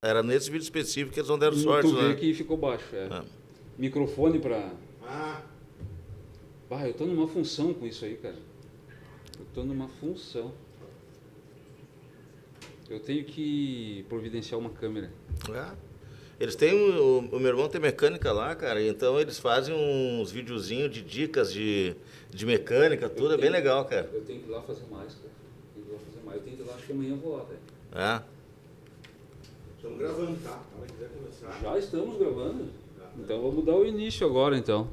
Era nesse vídeo específico que eles não deram sorte, Tu vê né? que ficou baixo, Microfone pra... eu tô numa função com isso aí, cara. Eu tô numa função. Eu tenho que providenciar uma câmera. Eles têm, o meu irmão tem mecânica lá, cara, então eles fazem uns videozinhos de dicas de mecânica, tudo, é bem legal, cara. Eu tenho que ir lá fazer mais, cara. Eu tenho que ir lá, acho que amanhã eu vou lá, velho. Estamos gravando, tá? Se quiser começar. Já estamos gravando? Então vamos dar o início agora, então.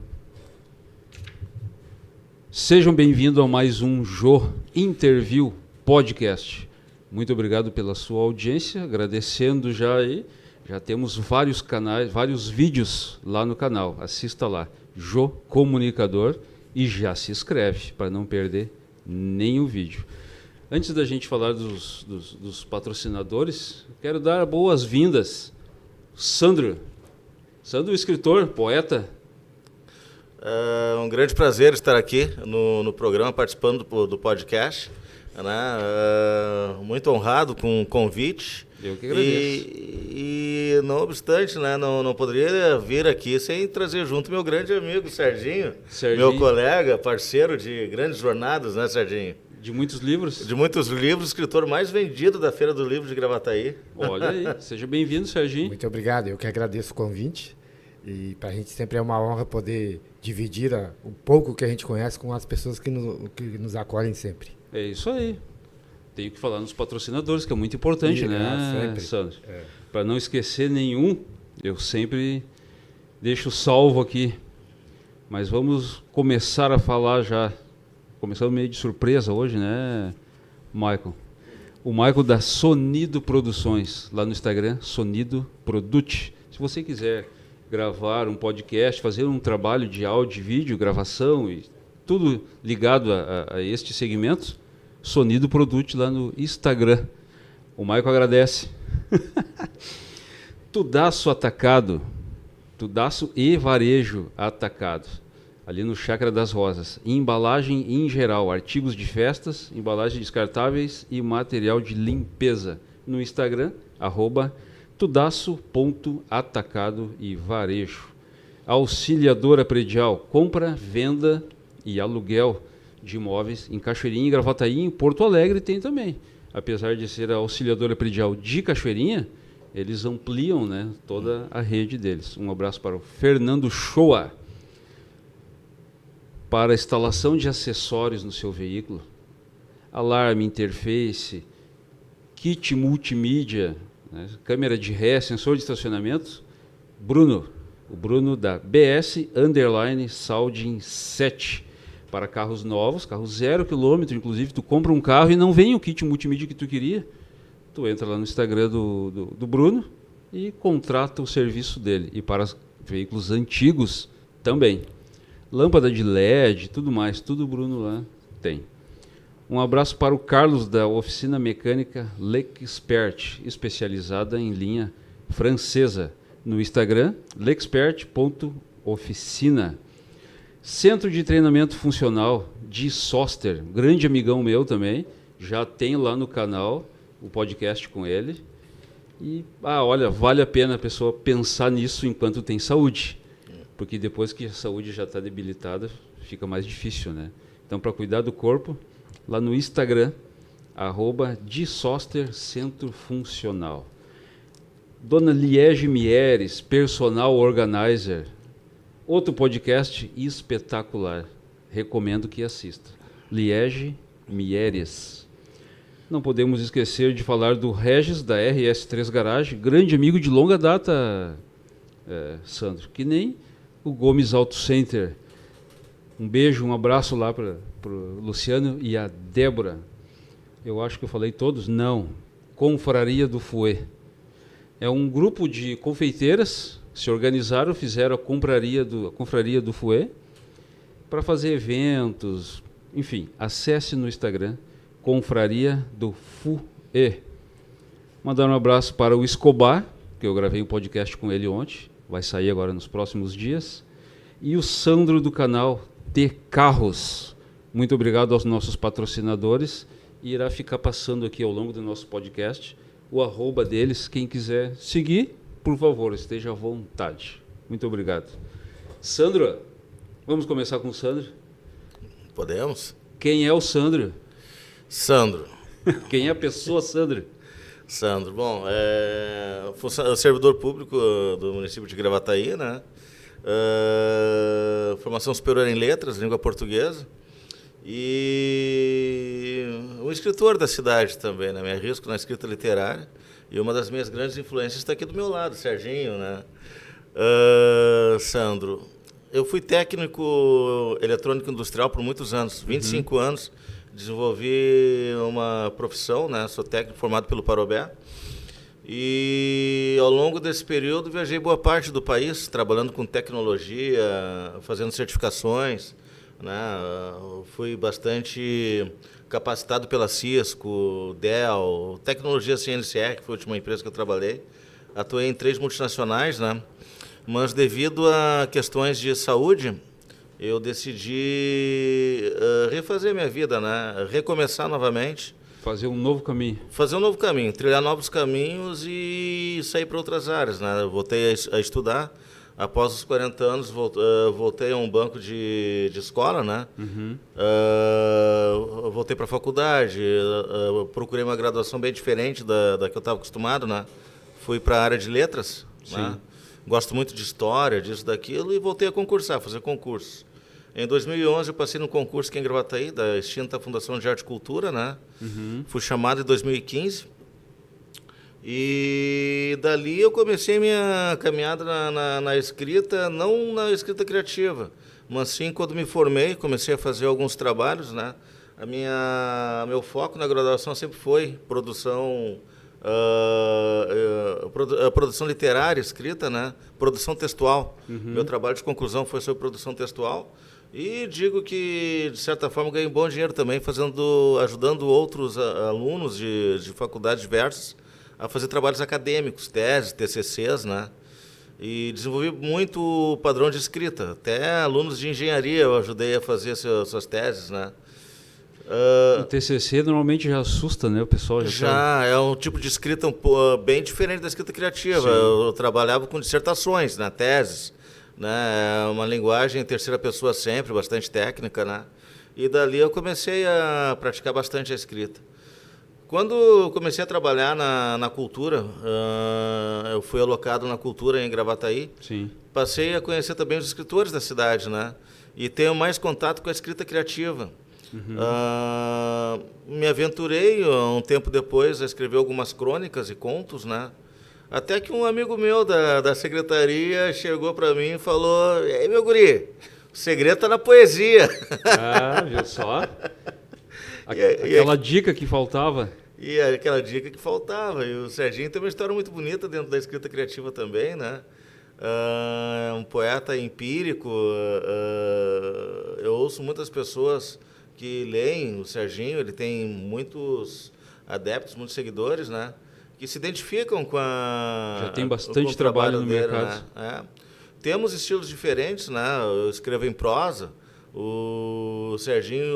Sejam bem-vindos a mais um Jô Interview Podcast. Muito obrigado pela sua audiência, agradecendo já aí. Já temos vários canais, vários vídeos lá no canal. Assista lá, Jô Comunicador, e já se inscreve para não perder nenhum vídeo. Antes da gente falar dos patrocinadores, quero dar boas-vindas. Sandro, escritor, poeta. É um grande prazer estar aqui no programa, participando do podcast. Né? Muito honrado com o convite. Eu que agradeço. E não obstante, né, não poderia vir aqui sem trazer junto meu grande amigo Serginho, meu colega, parceiro de grandes jornadas, né, Serginho? De muitos livros? De muitos livros, escritor mais vendido da Feira do Livro de Gravataí. Olha aí, seja bem-vindo, Serginho. Muito obrigado, eu que agradeço o convite. E para a gente sempre é uma honra poder dividir o pouco que a gente conhece com as pessoas que nos acolhem sempre. É isso aí. Tenho que falar nos patrocinadores, que é muito importante, né, Sandro? Para não esquecer nenhum, eu sempre deixo salvo aqui. Mas vamos começar a falar já. Começando meio de surpresa hoje, né, Michael? O Michael da Sonido Produções, lá no Instagram, Sonido Produte. Se você quiser gravar um podcast, fazer um trabalho de áudio e vídeo, gravação e tudo ligado a este segmento, Sonido Produte lá no Instagram. O Michael agradece. Tudaço Atacado. Tudaço e Varejo Atacado. Ali no Chácara das Rosas. Embalagem em geral, artigos de festas, embalagens descartáveis e material de limpeza. No Instagram, @tudaço.atacado e varejo. Auxiliadora Predial, compra, venda e aluguel de imóveis em Cachoeirinha e Gravataí, em Porto Alegre tem também. Apesar de ser a auxiliadora predial de Cachoeirinha, eles ampliam, né, toda a rede deles. Um abraço para o Fernando Shoa. Para a instalação de acessórios no seu veículo, alarme, interface, kit multimídia, né, câmera de ré, sensor de estacionamento, o Bruno da BS_Saudin 7. Para carros novos, carro 0 km, inclusive, tu compra um carro e não vem o kit multimídia que tu queria, tu entra lá no Instagram do Bruno e contrata o serviço dele. E para veículos antigos também. Lâmpada de LED, tudo mais, tudo o Bruno lá tem. Um abraço para o Carlos da oficina mecânica L'Expert, especializada em linha francesa. No Instagram, lexpert.oficina. Centro de Treinamento Funcional de Soster, grande amigão meu também, já tem lá no canal o podcast com ele. E, olha, vale a pena a pessoa pensar nisso enquanto tem saúde, porque depois que a saúde já está debilitada, fica mais difícil, né? Então, para cuidar do corpo, lá no Instagram, @de_soster Centro Funcional. Dona Liege Mieres, Personal Organizer, outro podcast espetacular. Recomendo que assista. Liege Mieres. Não podemos esquecer de falar do Regis, da RS3 Garage, grande amigo de longa data, Sandro, que nem o Gomes Auto Center. Um beijo, um abraço lá para o Luciano e a Débora. Eu acho que eu falei todos? Não. Confraria do Fouet. É um grupo de confeiteiras se organizaram, fizeram a confraria do Fouet para fazer eventos, enfim, acesse no Instagram, Confraria do Fouet. Mandar um abraço para o Escobar, que eu gravei um podcast com ele ontem, vai sair agora nos próximos dias, e o Sandro do canal T Carros. Muito obrigado aos nossos patrocinadores, e irá ficar passando aqui ao longo do nosso podcast o arroba deles. Quem quiser seguir, por favor, esteja à vontade. Muito obrigado. Sandro, vamos começar com o Sandro? Podemos? Quem é o Sandro? Sandro. Quem é a pessoa Sandro? Sandro, bom, servidor público do município de Gravataí, né? Formação superior em letras, língua portuguesa. E um escritor da cidade também, né? Me arrisco na escrita literária. E uma das minhas grandes influências está aqui do meu lado, Serginho, né? Sandro, eu fui técnico eletrônico industrial por muitos anos, 25 anos. Desenvolvi uma profissão, né? Sou técnico formado pelo Parobé. E ao longo desse período viajei boa parte do país, trabalhando com tecnologia, fazendo certificações, né? Fui bastante capacitado pela Cisco, Dell, Tecnologia CNCR, que foi a última empresa que eu trabalhei. Atuei em 3 multinacionais, né? Mas devido a questões de saúde, eu decidi refazer minha vida, né? Recomeçar novamente. Fazer um novo caminho. Fazer um novo caminho, trilhar novos caminhos e sair para outras áreas, né? Voltei a estudar. Após os 40 anos, voltei a um banco de escola, né? Voltei para a faculdade, procurei uma graduação bem diferente da que eu estava acostumado, né? Fui para a área de letras, né? Gosto muito de história, disso, daquilo, e voltei a concursar, fazer concursos. Em 2011, eu passei num concurso aqui em Gravataí, da extinta Fundação de Arte e Cultura, né? Fui chamado em 2015. E dali eu comecei minha caminhada na escrita, não na escrita criativa, mas sim quando me formei, comecei a fazer alguns trabalhos, né? Meu foco na graduação sempre foi produção literária, escrita, né? Produção textual. Meu trabalho de conclusão foi sobre produção textual. E digo que, de certa forma, ganhei bom dinheiro também, ajudando outros alunos de faculdades diversas a fazer trabalhos acadêmicos, teses, TCCs, né? E desenvolvi muito o padrão de escrita. Até alunos de engenharia eu ajudei a fazer suas teses, né? O TCC normalmente já assusta, né? O pessoal já é um tipo de escrita bem diferente da escrita criativa. Sim. Eu trabalhava com dissertações, né? Teses, né? Uma linguagem em terceira pessoa sempre, bastante técnica, né? E dali eu comecei a praticar bastante a escrita. Quando eu comecei a trabalhar na cultura, eu fui alocado na cultura em Gravataí. Sim. Passei a conhecer também os escritores da cidade, né? E tenho mais contato com a escrita criativa. Me aventurei um tempo depois a escrever algumas crônicas e contos, né? Até que um amigo meu da secretaria chegou para mim e falou: "E aí, meu guri, o segredo está na poesia." Ah, viu só? Aquela dica que faltava. E aquela dica que faltava. E o Serginho tem uma história muito bonita dentro da escrita criativa também, né? É um poeta empírico. Eu ouço muitas pessoas que leem o Serginho, ele tem muitos adeptos, muitos seguidores, né? Que se identificam com Já tem bastante trabalho no dele, mercado. né? Temos estilos diferentes, né? Eu escrevo em prosa. O Serginho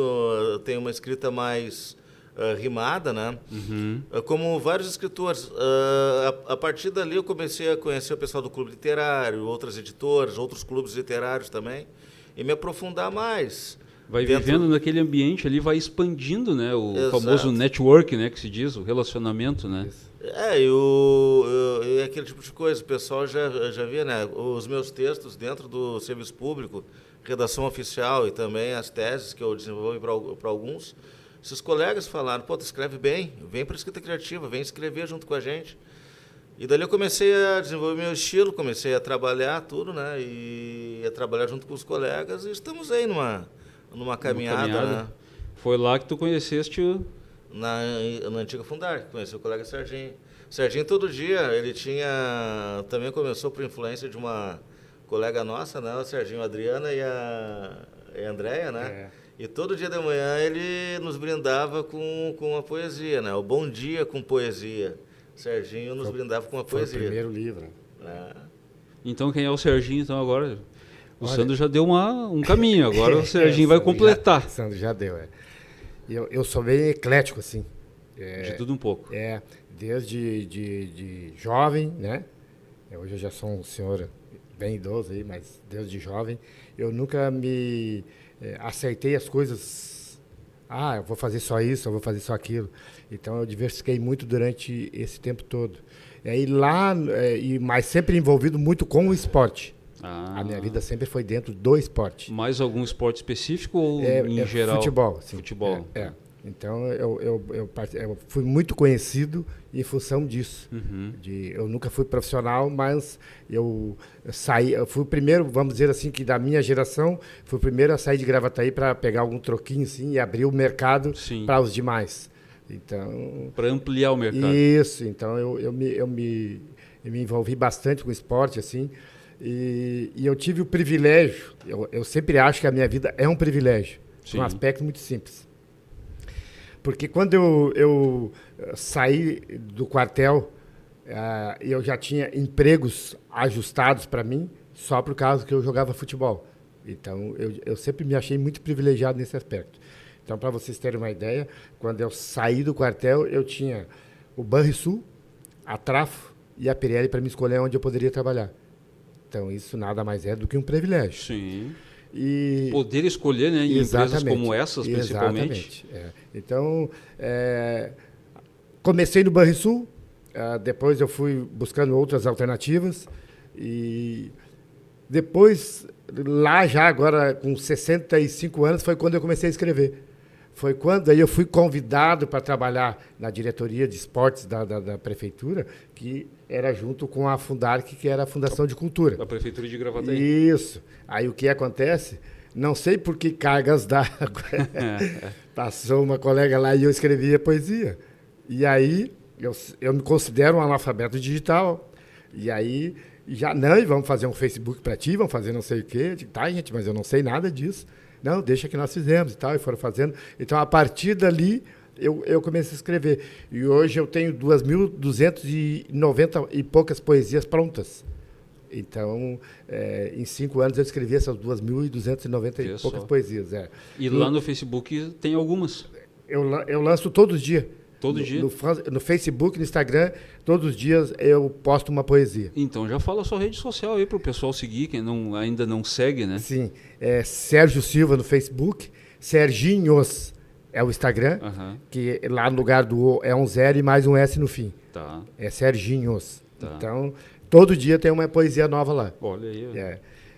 tem uma escrita mais rimada, né? Como vários escritores. A partir dali eu comecei a conhecer o pessoal do clube literário, outras editoras, outros clubes literários também, e me aprofundar mais. Vai vivendo naquele ambiente ali, vai expandindo, né? O famoso network, né? Que se diz, o relacionamento, né? E aquele tipo de coisa. O pessoal já vê, né? Os meus textos dentro do serviço público, redação oficial e também as teses que eu desenvolvi para alguns. Esses colegas falaram: "Pô, tu escreve bem, vem para a escrita criativa, vem escrever junto com a gente." E dali eu comecei a desenvolver meu estilo, comecei a trabalhar tudo, né? E a trabalhar junto com os colegas, e estamos aí numa caminhada. Né? Foi lá que tu conheceste na antiga Fundar, conheci o colega Serginho. Serginho todo dia, ele também começou por influência de uma colega nossa, né? O Serginho, a Adriana e a Andréia, né? E todo dia de manhã ele nos brindava com a poesia, né? O Bom Dia com Poesia. Serginho nos brindava com a poesia. Foi o primeiro livro. Então quem é o Serginho então agora? O Sandro já deu um caminho, agora o Serginho vai completar. O Sandro já deu, Eu sou bem eclético, assim. De tudo um pouco. Desde de jovem, né? Hoje eu já sou um senhor bem idoso aí, mas desde jovem eu nunca me aceitei as coisas. Eu vou fazer só isso, eu vou fazer só aquilo. Então eu diversifiquei muito durante esse tempo todo. E aí mas sempre envolvido muito com o esporte. A minha vida sempre foi dentro do esporte. Mais algum esporte específico ou em geral? Futebol. Sim. Futebol. Então eu fui muito conhecido em função disso. Eu nunca fui profissional, mas eu fui o primeiro, vamos dizer assim, que da minha geração, fui o primeiro a sair de Gravataí para pegar algum troquinho assim, e abrir o mercado para os demais. Então, para ampliar o mercado. Isso, então eu me envolvi bastante com o esporte, assim, e eu tive o privilégio, eu sempre acho que a minha vida é um privilégio, um aspecto muito simples. Porque quando eu saí do quartel, eu já tinha empregos ajustados para mim, só por causa que eu jogava futebol. Então, eu sempre me achei muito privilegiado nesse aspecto. Então, para vocês terem uma ideia, quando eu saí do quartel, eu tinha o Banrisul, a Trafo e a Pirelli para me escolher onde eu poderia trabalhar. Então, isso nada mais é do que um privilégio. Sim. E poder escolher, né, em empresas como essas, principalmente. Então, comecei no Banrisul, depois eu fui buscando outras alternativas e depois, lá já agora com 65 anos, foi quando eu comecei a escrever. Foi quando aí eu fui convidado para trabalhar na diretoria de esportes da prefeitura, que era junto com a Fundarc, que era a Fundação de Cultura. Da prefeitura de Gravataí. Isso. Aí o que acontece? Não sei por que cargas d'água. Passou uma colega lá e eu escrevia poesia. E aí eu me considero um analfabeto digital. E aí e vamos fazer um Facebook para ti, vamos fazer não sei o quê. Eu digo, tá, gente, mas eu não sei nada disso. Não, deixa que nós fizemos e tal, e foram fazendo. Então, a partir dali, eu comecei a escrever. E hoje eu tenho 2.290 e poucas poesias prontas. Então, em 5 anos eu escrevi essas 2.290 e poucas poesias. E lá no Facebook tem algumas? Eu lanço todos os dias. Todo dia? No Facebook, no Instagram, todos os dias eu posto uma poesia. Então já fala a sua rede social aí para o pessoal seguir, quem ainda não segue, né? Sim, Sérgio Silva no Facebook, Serginhos é o Instagram, que lá no lugar do O é um 0 e mais um S no fim. Tá. É Serginhos. Tá. Então, todo dia tem uma poesia nova lá. Olha aí.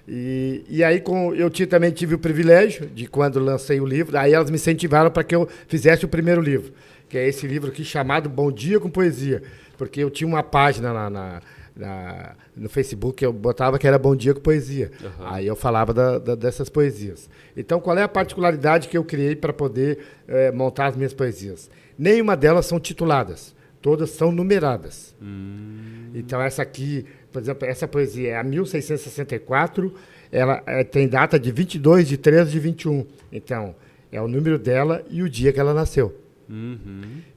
E aí eu também tive o privilégio de, quando lancei o livro, aí elas me incentivaram para que eu fizesse o primeiro livro, que é esse livro aqui chamado Bom Dia com Poesia, porque eu tinha uma página no Facebook que eu botava que era Bom Dia com Poesia. Aí eu falava dessas poesias. Então, qual é a particularidade que eu criei para poder montar as minhas poesias? Nenhuma delas são tituladas, todas são numeradas. Então, essa aqui, por exemplo, essa poesia é a 1664, ela tem data de 22/3/21. Então, é o número dela e o dia que ela nasceu.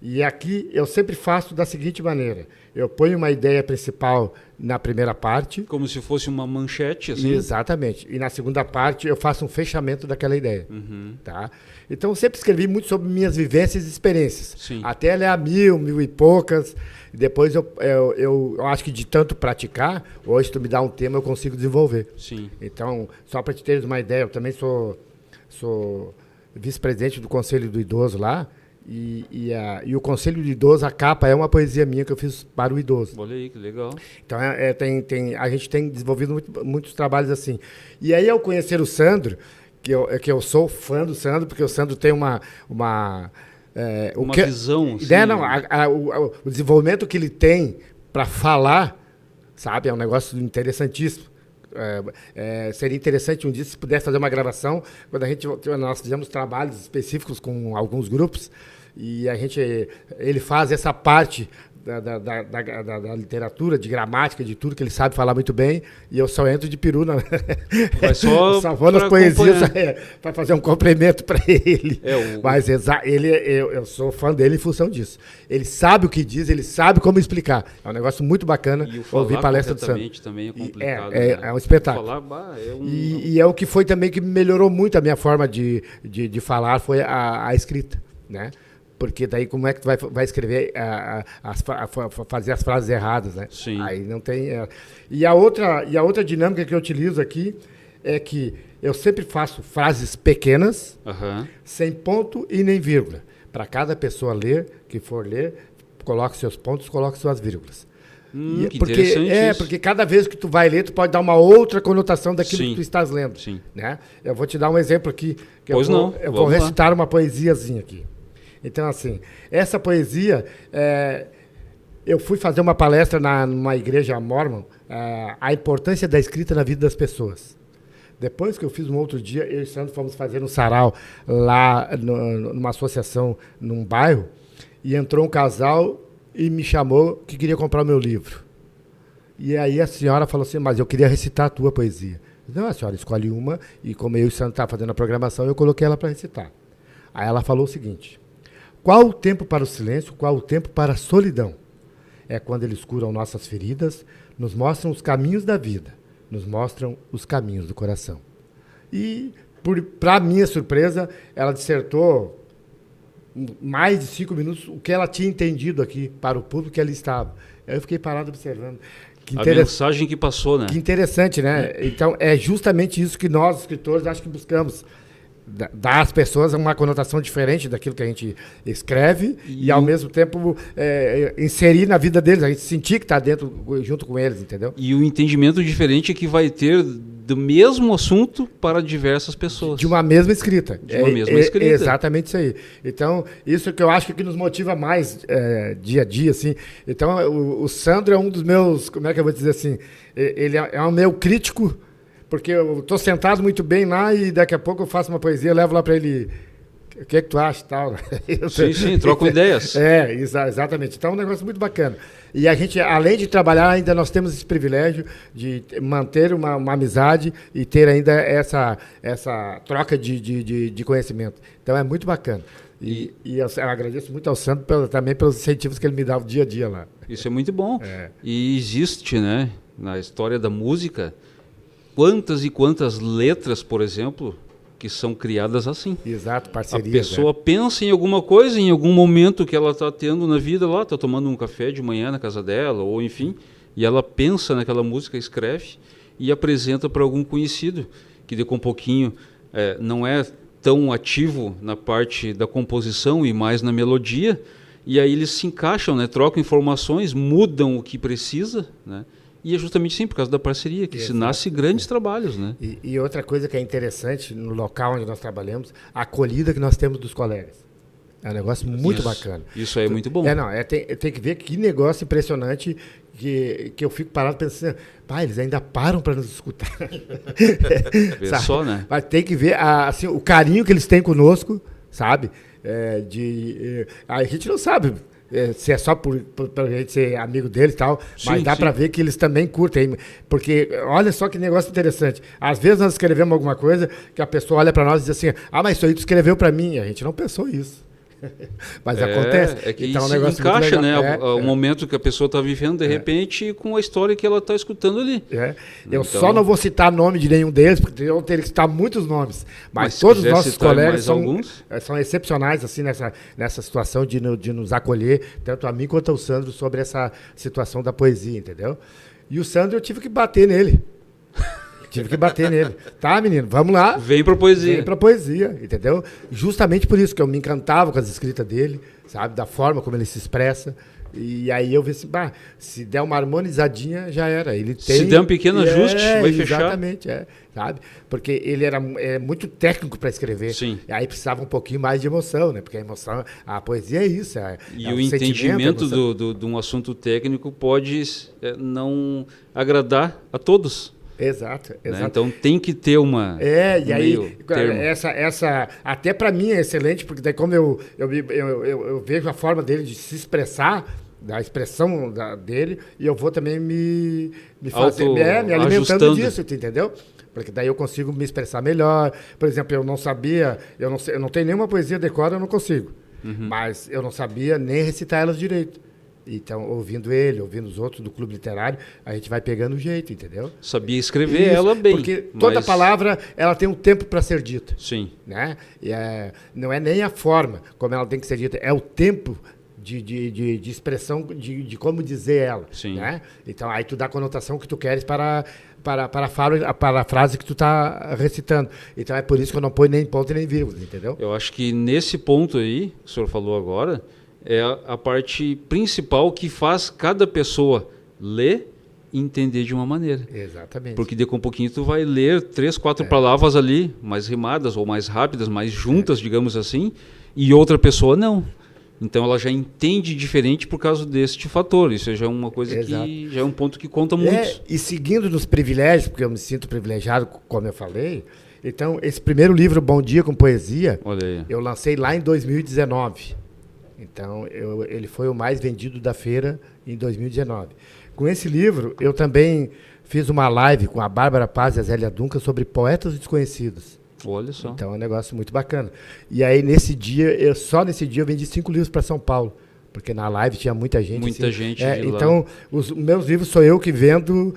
E aqui eu sempre faço da seguinte maneira: eu ponho uma ideia principal na primeira parte. Como se fosse uma manchete, assim? Exatamente. E na segunda parte eu faço um fechamento daquela ideia. Tá? Então eu sempre escrevi muito sobre minhas vivências e experiências. Sim. Até ela é a 1.000 e poucas. E depois eu acho que de tanto praticar, hoje tu me dá um tema eu consigo desenvolver. Sim. Então, só para te teres uma ideia, eu também sou vice-presidente do Conselho do Idoso lá. E o Conselho do Idoso, a capa é uma poesia minha que eu fiz para o idoso. Olha aí, que legal. Então, a gente tem desenvolvido muitos trabalhos assim. E aí, ao conhecer o Sandro, que eu sou fã do Sandro, porque o Sandro tem uma visão. Assim, o desenvolvimento que ele tem para falar, sabe, é um negócio interessantíssimo. Seria interessante um dia se pudesse fazer uma gravação, quando nós fizemos trabalhos específicos com alguns grupos e ele faz essa parte da literatura, de gramática, de tudo que ele sabe falar muito bem, e eu só entro de peru Mas só vou nas poesias para fazer um complemento para ele. Mas eu sou fã dele em função disso. Ele sabe o que diz, ele sabe como explicar. É um negócio muito bacana ouvir palestra do Sandro. Também é complicado. É um espetáculo. E é o que foi também que melhorou muito a minha forma de falar, foi a escrita, né? porque daí como é que tu vai escrever, fazer as frases erradas, né? Sim. Aí não tem... E a outra dinâmica que eu utilizo aqui é que eu sempre faço frases pequenas, sem ponto e nem vírgula. Para cada pessoa que for ler, coloque seus pontos, coloque suas vírgulas. Que interessante isso. Porque cada vez que tu vai ler, tu pode dar uma outra conotação daquilo Sim. que tu estás lendo. Sim. Né? Eu vou te dar um exemplo aqui. Que Pois eu vou lá. recitar uma poesiazinha aqui. Então, assim, essa poesia... eu fui fazer uma palestra numa igreja mormon, a importância da escrita na vida das pessoas. Depois que eu fiz um outro dia, eu e o Sandro fomos fazer um sarau lá numa associação, num bairro, e entrou um casal e me chamou que queria comprar o meu livro. E aí a senhora falou assim, mas eu queria recitar a tua poesia. Não, a senhora escolhe uma, e como eu e o Sandro estavam fazendo a programação, eu coloquei ela para recitar. Aí ela falou o seguinte: qual o tempo para o silêncio, qual o tempo para a solidão? É quando eles curam nossas feridas, nos mostram os caminhos da vida, nos mostram os caminhos do coração. E, para minha surpresa, ela dissertou mais de 5 minutos o que ela tinha entendido aqui para o público que ali estava. Eu fiquei parado observando. A mensagem que passou, né? Que interessante, né? Então, é justamente isso que nós, escritores, acho que buscamos. Dar às pessoas uma conotação diferente daquilo que a gente escreve e ao mesmo tempo inserir na vida deles, a gente sentir que está dentro, junto com eles, entendeu? E o entendimento diferente é que vai ter do mesmo assunto para diversas pessoas. De uma mesma escrita. De uma mesma escrita. Exatamente isso aí. Então, isso que eu acho que nos motiva mais dia a dia, assim. Então, o Sandro é um dos meus, como é que eu vou dizer assim, ele é um meu crítico. Porque eu estou sentado muito bem lá e daqui a pouco eu faço uma poesia, levo lá para ele. O que é que tu acha e tal? Sim, trocam ideias. Exatamente. Então é um negócio muito bacana. E a gente, além de trabalhar, ainda nós temos esse privilégio de manter uma amizade e ter ainda essa troca de conhecimento. Então é muito bacana. E eu agradeço muito ao Sandro também pelos incentivos que ele me dá o dia a dia lá. Isso é muito bom. E existe, né, na história da música, quantas e quantas letras, por exemplo, que são criadas assim. Exato, parceria. A pessoa pensa em alguma coisa, em algum momento que ela está tendo na vida lá, está tomando um café de manhã na casa dela, ou enfim, e ela pensa naquela música, escreve e apresenta para algum conhecido, que daqui a um pouquinho não é tão ativo na parte da composição e mais na melodia, e aí eles se encaixam, né, trocam informações, mudam o que precisa, né? E é justamente sim, por causa da parceria, que se nasce grandes trabalhos, né? E outra coisa que é interessante, no local onde nós trabalhamos, a acolhida que nós temos dos colegas. É um negócio muito bacana. Isso aí é muito bom. Tem que ver que negócio impressionante que eu fico parado pensando, eles ainda param para nos escutar. Vê só, né? Mas tem que ver assim, o carinho que eles têm conosco, sabe? A gente não sabe se é só por a gente ser amigo deles e tal, mas dá para ver que eles também curtem. Porque olha só que negócio interessante. Às vezes nós escrevemos alguma coisa que a pessoa olha para nós e diz assim, mas isso aí tu escreveu para mim. A gente não pensou isso. Mas acontece. É que então, isso encaixa, né? O momento que a pessoa está vivendo, de repente, com a história que ela está escutando ali. Eu só não vou citar nome de nenhum deles, porque eu teria que citar muitos nomes. Mas todos os nossos colegas são excepcionais assim, nessa situação de nos acolher, tanto a mim quanto ao Sandro, sobre essa situação da poesia, entendeu? E o Sandro, eu tive que bater nele. Tá, menino? Vamos lá. Vem pra poesia, entendeu? Justamente por isso que eu me encantava com as escritas dele, sabe? Da forma como ele se expressa. E aí eu vi assim, se der uma harmonizadinha, já era. Se der um pequeno ajuste, vai fechar. Exatamente, sabe? Porque ele era muito técnico para escrever. Sim. E aí precisava um pouquinho mais de emoção, né? Porque a poesia é isso. E o entendimento de um assunto técnico pode não agradar a todos. Exato. Né? Então tem que ter uma. E aí, essa até para mim é excelente, porque daí como eu vejo a forma dele de se expressar, da expressão dele, e eu vou também me alimentando disso, entendeu? Porque daí eu consigo me expressar melhor. Por exemplo, eu não tenho nenhuma poesia decora, eu não consigo. Mas eu não sabia nem recitar elas direito. Então, ouvindo ele, ouvindo os outros do clube literário, a gente vai pegando o jeito, entendeu? Sabia escrever Isso, ela bem. Porque toda mas- palavra, ela tem um tempo para ser dita. Sim. Né? E não é nem a forma como ela tem que ser dita, é o tempo de expressão de como dizer ela. Sim. Né? Então, aí tu dá a conotação que tu queres para a frase que tu está recitando. Então, é por isso que eu não ponho nem ponto e nem vírgula, entendeu? Eu acho que nesse ponto aí, que o senhor falou agora, é a parte principal que faz cada pessoa ler e entender de uma maneira. Exatamente. Porque daqui a um pouquinho tu vai ler 3, 4 palavras ali, mais rimadas ou mais rápidas, mais juntas, digamos assim, e outra pessoa não. Então ela já entende diferente por causa deste fator. Isso já é uma coisa Exato. que já é um ponto que conta muito. E seguindo nos privilégios, porque eu me sinto privilegiado, como eu falei, então, esse primeiro livro, Bom Dia com Poesia, Olha aí. eu lancei lá em 2019. Então, ele foi o mais vendido da feira em 2019. Com esse livro, eu também fiz uma live com a Bárbara Paz e a Zélia Duncan sobre poetas desconhecidos. Olha só. Então, é um negócio muito bacana. E aí, só nesse dia, eu vendi 5 livros para São Paulo. Porque na live tinha muita gente. Muita assim. gente de lá. Então, os meus livros sou eu que vendo.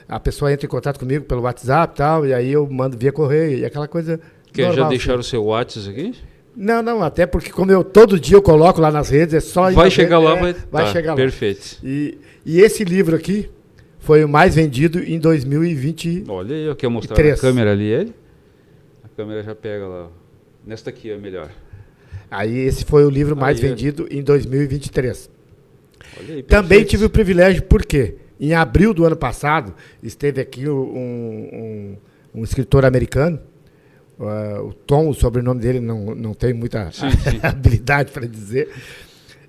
A pessoa entra em contato comigo pelo WhatsApp e tal, e aí eu mando via correio. E aquela coisa. Quer já normal, deixar assim. o seu WhatsApp aqui? Não, até porque como todo dia eu coloco lá nas redes, é só... ir Vai na chegar rede, lá, vai tá, chegar lá. perfeito. E esse livro aqui foi o mais vendido em 2020. Olha aí, eu quero mostrar 3. a câmera ali, ele. A câmera já pega lá. Nesta aqui é melhor. Aí esse foi o livro mais Aí, vendido em 2023. Olha aí, Também perfeito. tive o privilégio, porque em abril do ano passado, esteve aqui um escritor americano, o Tom, o sobrenome dele não tem muita Sim. habilidade para dizer,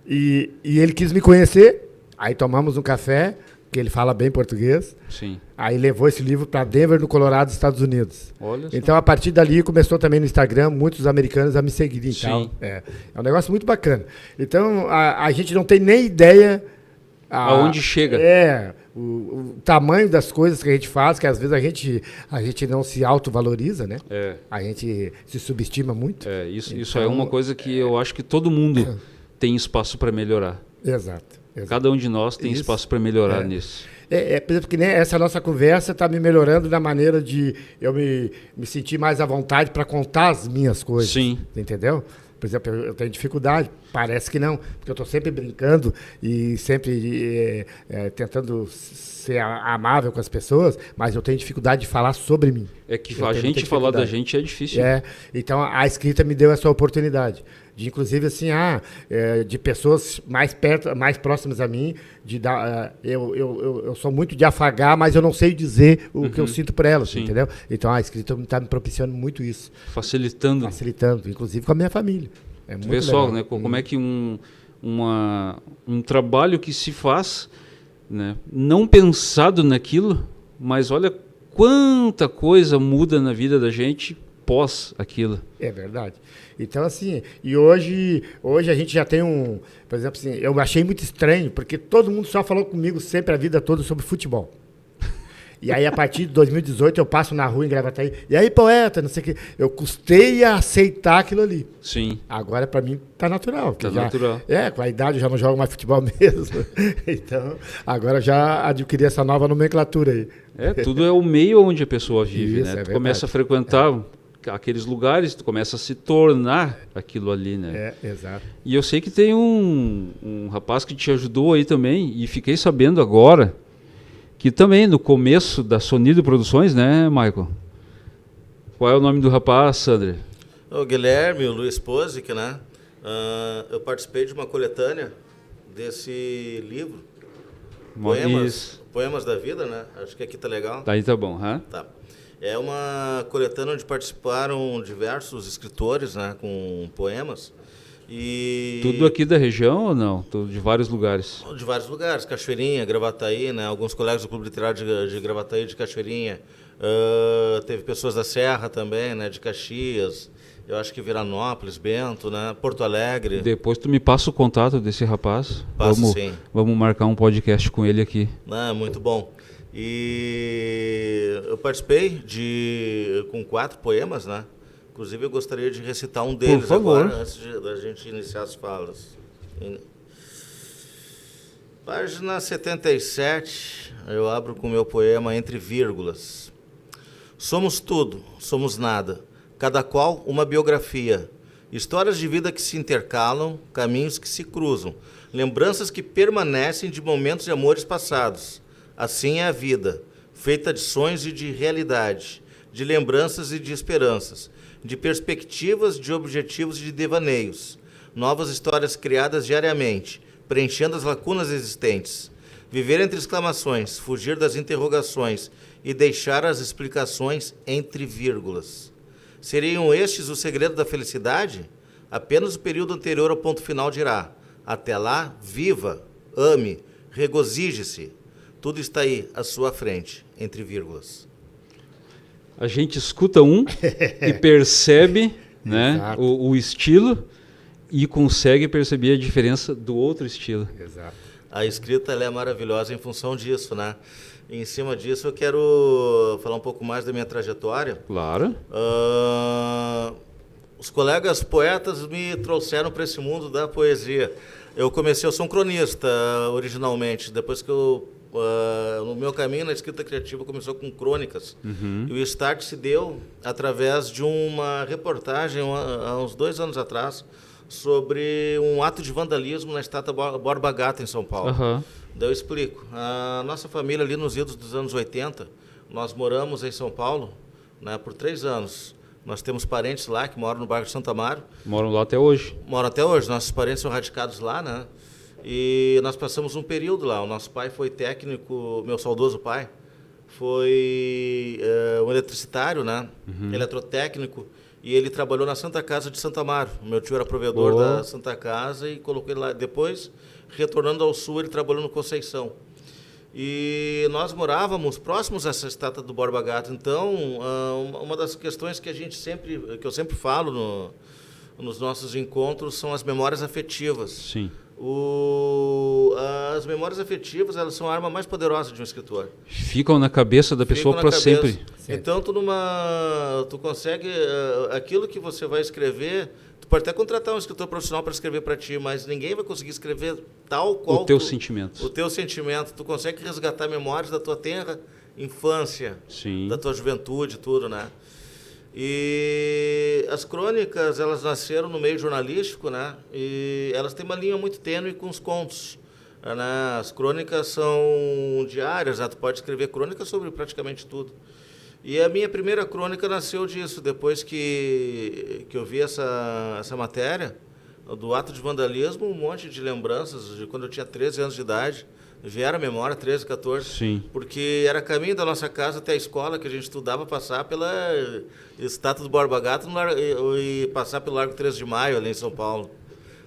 e ele quis me conhecer, aí tomamos um café, que ele fala bem português, Sim. aí levou esse livro para Denver, no Colorado, Estados Unidos. Olha só. Então, a partir dali, começou também no Instagram, muitos americanos a me seguirem. Sim. Então, é um negócio muito bacana. Então, a gente não tem nem ideia... Aonde chega. O tamanho das coisas que a gente faz, que às vezes a gente não se autovaloriza, né? É. A gente se subestima muito. Isso Então, é uma coisa que eu acho que todo mundo tem espaço para melhorar. Exato. Cada um de nós tem Isso. espaço para melhorar É. nisso. Por exemplo, que nem essa nossa conversa está me melhorando na maneira de eu me sentir mais à vontade para contar as minhas coisas. Sim. Entendeu? Por exemplo, eu tenho dificuldade, parece que não, porque eu estou sempre brincando e sempre tentando ser amável com as pessoas, mas eu tenho dificuldade de falar sobre mim. É que Eu a tenho gente muita falar da dificuldade. gente é difícil. Então a escrita me deu essa oportunidade de, inclusive, assim, de pessoas mais perto, mais próximas a mim, de dar, eu sou muito de afagar, mas eu não sei dizer o que eu sinto por elas, Sim. entendeu? Então a escrita está me propiciando muito isso, Facilitando. facilitando, inclusive com a minha família. É muito Pessoal, legal. né? Como é que um trabalho que se faz, né, não pensado naquilo, mas olha quanta coisa muda na vida da gente pós aquilo. É verdade. Então, assim, e hoje a gente já tem por exemplo, assim, eu achei muito estranho, porque todo mundo só falou comigo sempre a vida toda sobre futebol. E aí, a partir de 2018, eu passo na rua em Gravataí, e aí, poeta, não sei o quê. Eu custei a aceitar aquilo ali. Sim. Agora, para mim, tá natural. porque Tá natural. Com a idade, eu já não jogo mais futebol mesmo. Então, agora eu já adquiri essa nova nomenclatura aí. Tudo é o meio onde a pessoa vive, Isso, né? é Tu começa a verdade. frequentar aqueles lugares, tu começa a se tornar aquilo ali, né? Exato. E eu sei que tem um rapaz que te ajudou aí também, e fiquei sabendo agora que também no começo da Sonido Produções, né, Michael? Qual é o nome do rapaz, Sandra? O Guilherme, o Luiz Pozic, né? Eu participei de uma coletânea desse livro, Poemas da Vida, né? Acho que aqui tá legal. Aí tá bom, hã? Tá. É uma coletânea onde participaram diversos escritores, né, com poemas. E Tudo aqui da região ou não? Tudo de vários lugares? de vários lugares, Cachoeirinha, Gravataí, né? Alguns colegas do Clube Literário de Gravataí, de Cachoeirinha. Teve pessoas da Serra também, né? De Caxias. Eu acho que Viranópolis, Bento, né? Porto Alegre. Depois tu me passa o contato desse rapaz. Passo, sim. Vamos marcar um podcast com ele aqui. Muito bom. E eu participei com 4 poemas, né? Inclusive eu gostaria de recitar um deles favor. agora, antes da gente iniciar as falas. Página 77, eu abro com o meu poema Entre Vírgulas. Somos tudo, somos nada, cada qual uma biografia. Histórias de vida que se intercalam, caminhos que se cruzam, lembranças que permanecem de momentos de amores passados. Assim é a vida, feita de sonhos e de realidade, de lembranças e de esperanças, de perspectivas, de objetivos e de devaneios. Novas histórias criadas diariamente, preenchendo as lacunas existentes. Viver entre exclamações, fugir das interrogações e deixar as explicações entre vírgulas. Seriam estes o segredo da felicidade? Apenas o período anterior ao ponto final dirá. Até lá, viva, ame, regozije-se. Tudo está aí, à sua frente, entre vírgulas. A gente escuta um e percebe, né, o estilo e consegue perceber a diferença do outro estilo. Exato. A escrita ela é maravilhosa em função disso, né? E em cima disso eu quero falar um pouco mais da minha trajetória. Claro. Os colegas poetas me trouxeram para esse mundo da poesia. Eu sou um cronista originalmente, depois que no meu caminho na escrita criativa começou com crônicas. E o start se deu através de uma reportagem há uns 2 anos atrás sobre um ato de vandalismo na estátua Borba Gato, em São Paulo. Daí eu explico. A nossa família ali nos idos dos anos 80, nós moramos em São Paulo, né, por 3 anos. Nós temos parentes lá que moram no bairro de Santo Amaro. Moram lá até hoje. Moram até hoje. Nossos parentes são radicados lá, né? E nós passamos um período lá. O nosso pai foi técnico, meu saudoso pai, foi um eletricitário, né? Eletrotécnico. E ele trabalhou na Santa Casa de Santo Amaro. O meu tio era provedor da Santa Casa e colocou ele lá. Depois, retornando ao sul, ele trabalhou no Conceição. E nós morávamos próximos a essa estátua do Borba Gato. Então, uma das questões que eu sempre falo nos nossos encontros são as memórias afetivas. Sim. As memórias afetivas, elas são a arma mais poderosa de um escritor. Ficam na cabeça da pessoa para sempre. Então, tu consegue aquilo que você vai escrever. Tu pode até contratar um escritor profissional para escrever para ti, mas ninguém vai conseguir escrever tal qual o teu sentimento. O teu sentimento. Tu consegue resgatar memórias da tua tenra infância, Sim. da tua juventude, tudo, né? E as crônicas, elas nasceram no meio jornalístico, né? E elas têm uma linha muito tênue com os contos, né? As crônicas são diárias, né? Tu pode escrever crônicas sobre praticamente tudo. E a minha primeira crônica nasceu disso, depois que eu vi essa matéria do ato de vandalismo, um monte de lembranças de quando eu tinha 13 anos de idade, vieram à memória, 13, 14, Sim. porque era caminho da nossa casa até a escola, que a gente estudava, passar pela estátua do Borba Gato e passar pelo Largo 13 de Maio, ali em São Paulo.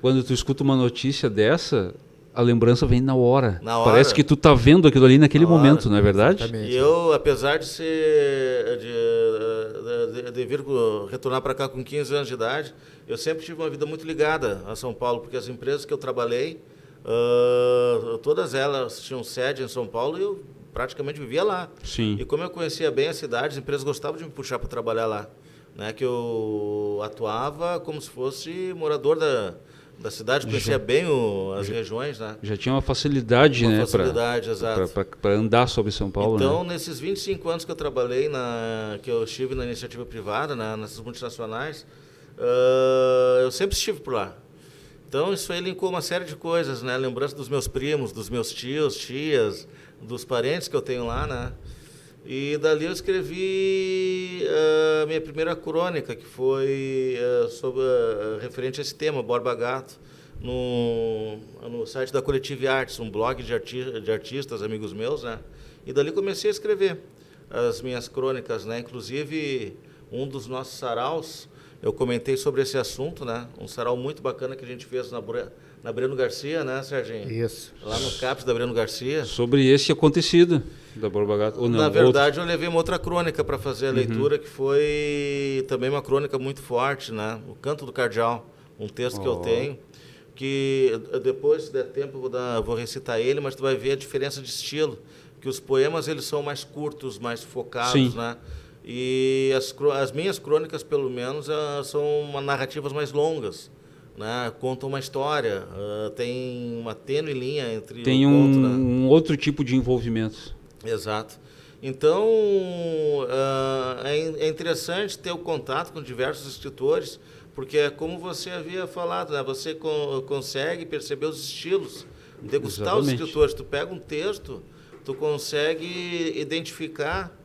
Quando tu escuta uma notícia dessa, a lembrança vem na hora. Na hora. Parece que tu tá vendo aquilo ali naquele momento, não é verdade? Exatamente. E eu, apesar de vir retornar para cá com 15 anos de idade, eu sempre tive uma vida muito ligada a São Paulo, porque as empresas que eu trabalhei, todas elas tinham sede em São Paulo e eu praticamente vivia lá. Sim. E como eu conhecia bem a cidade, as empresas gostavam de me puxar para trabalhar lá, né? Que eu atuava como se fosse morador da cidade, conhecia bem as regiões, né? Já tinha uma facilidade, Uma facilidade, exato. para andar sobre São Paulo. Então, né? nesses 25 anos que eu trabalhei, que eu estive na iniciativa privada, nessas multinacionais, eu sempre estive por lá. Então, isso aí linkou uma série de coisas, né? Lembrança dos meus primos, dos meus tios, tias, dos parentes que eu tenho lá, né? E dali eu escrevi a minha primeira crônica, que foi referente a esse tema, Borba Gato, no site da Coletive Artes, um blog de artistas, amigos meus, né? E dali comecei a escrever as minhas crônicas, né? Inclusive, um dos nossos saraus, eu comentei sobre esse assunto, né? Um sarau muito bacana que a gente fez na Breno Garcia, né, Serginho? Isso. Lá no CAPS da Breno Garcia. Sobre esse acontecido da Borba Gato, ou não? Na verdade, eu levei uma outra crônica para fazer a leitura, que foi também uma crônica muito forte, né? O Canto do Cardeal, um texto que eu tenho, que depois, se der tempo, eu vou recitar ele, mas tu vai ver a diferença de estilo, que os poemas eles são mais curtos, mais focados, Sim. né? E as minhas crônicas, pelo menos, são narrativas mais longas, né? Conta uma história, tem uma tênue linha entre Tem o conto, né? um outro tipo de envolvimento. Exato. Então, é interessante ter o contato com diversos escritores, porque é como você havia falado, né? Você consegue perceber os estilos, degustar Exatamente. os escritores. Tu pega um texto, tu consegue identificar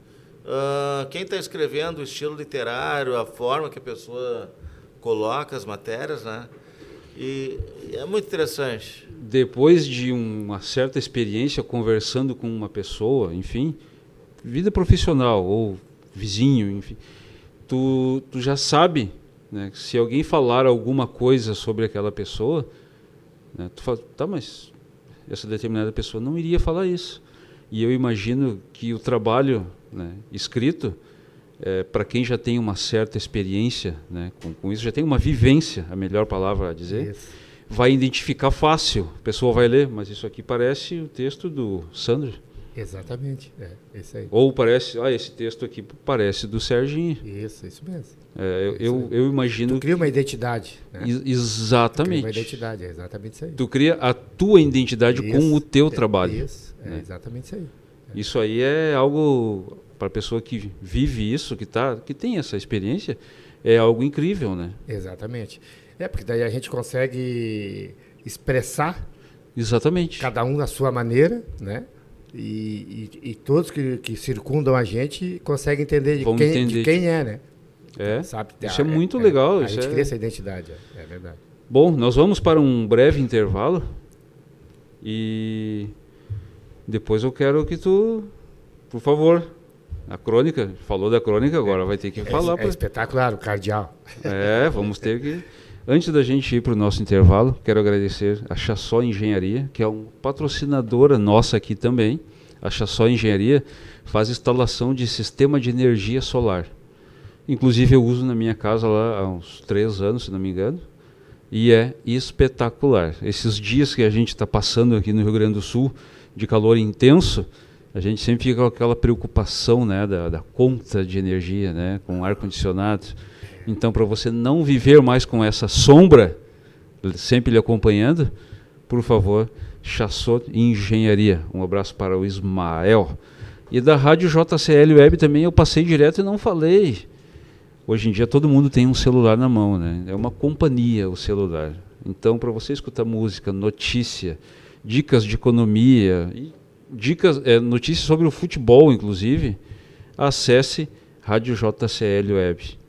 quem está escrevendo, o estilo literário, a forma que a pessoa coloca as matérias, né? E é muito interessante. Depois de uma certa experiência conversando com uma pessoa, enfim, vida profissional ou vizinho, enfim, tu já sabe, né, que se alguém falar alguma coisa sobre aquela pessoa, né, tu fala, tá, mas essa determinada pessoa não iria falar isso. E eu imagino que o trabalho, né, escrito, para quem já tem uma certa experiência, né, com isso, já tem uma vivência, a melhor palavra a dizer, Isso. vai identificar fácil. A pessoa vai ler, mas isso aqui parece o texto do Sandro. Exatamente. Isso aí. Ou parece, esse texto aqui parece do Serginho. Isso mesmo. Eu imagino... Tu cria uma identidade. Né? Exatamente. Tu cria uma identidade, é exatamente isso aí. Tu cria a tua identidade com o teu trabalho. Isso, né? Exatamente isso aí. Isso aí é algo, para a pessoa que vive isso, que tem essa experiência, é algo incrível, né? Exatamente. Porque daí a gente consegue expressar Exatamente. cada um na sua maneira, né? E todos que circundam a gente conseguem entender de quem é, né? Sabe? Isso é muito legal. A gente cria essa identidade, é verdade. Bom, nós vamos para um breve intervalo e depois eu quero que tu, por favor, a crônica, falou da crônica, agora vai ter que falar. É espetacular, o cardeal. Vamos ter que... Antes da gente ir para o nosso intervalo, quero agradecer a Chassó Engenharia, que é uma patrocinadora nossa aqui também. A Chassó Engenharia faz instalação de sistema de energia solar. Inclusive eu uso na minha casa lá há uns 3 anos, se não me engano, e é espetacular. Esses dias que a gente está passando aqui no Rio Grande do Sul, de calor intenso, a gente sempre fica com aquela preocupação, né, da conta de energia, né, com ar-condicionado. Então, para você não viver mais com essa sombra, sempre lhe acompanhando, por favor, Chassó Engenharia. Um abraço para o Ismael. E da Rádio JCL Web também eu passei direto e não falei. Hoje em dia todo mundo tem um celular na mão, né? É uma companhia o celular. Então, para você escutar música, notícia, dicas de economia, notícias sobre o futebol, inclusive, acesse Rádio JCL Web.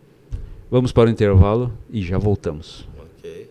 Vamos para o intervalo e já voltamos. Ok.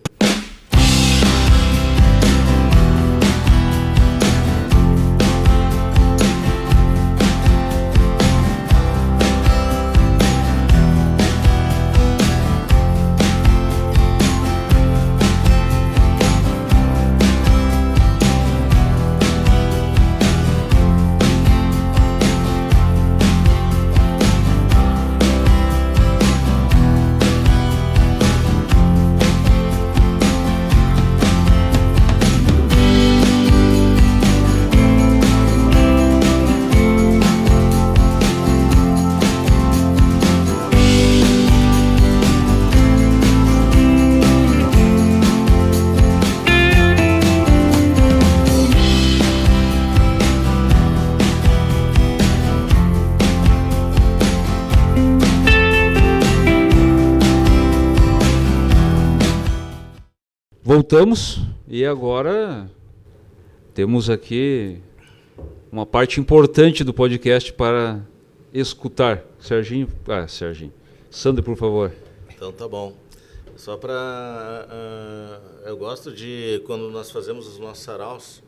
Voltamos e agora temos aqui uma parte importante do podcast para escutar. Serginho. Sandro, por favor. Então tá bom. Só para... eu gosto de, quando nós fazemos os nossos saraus,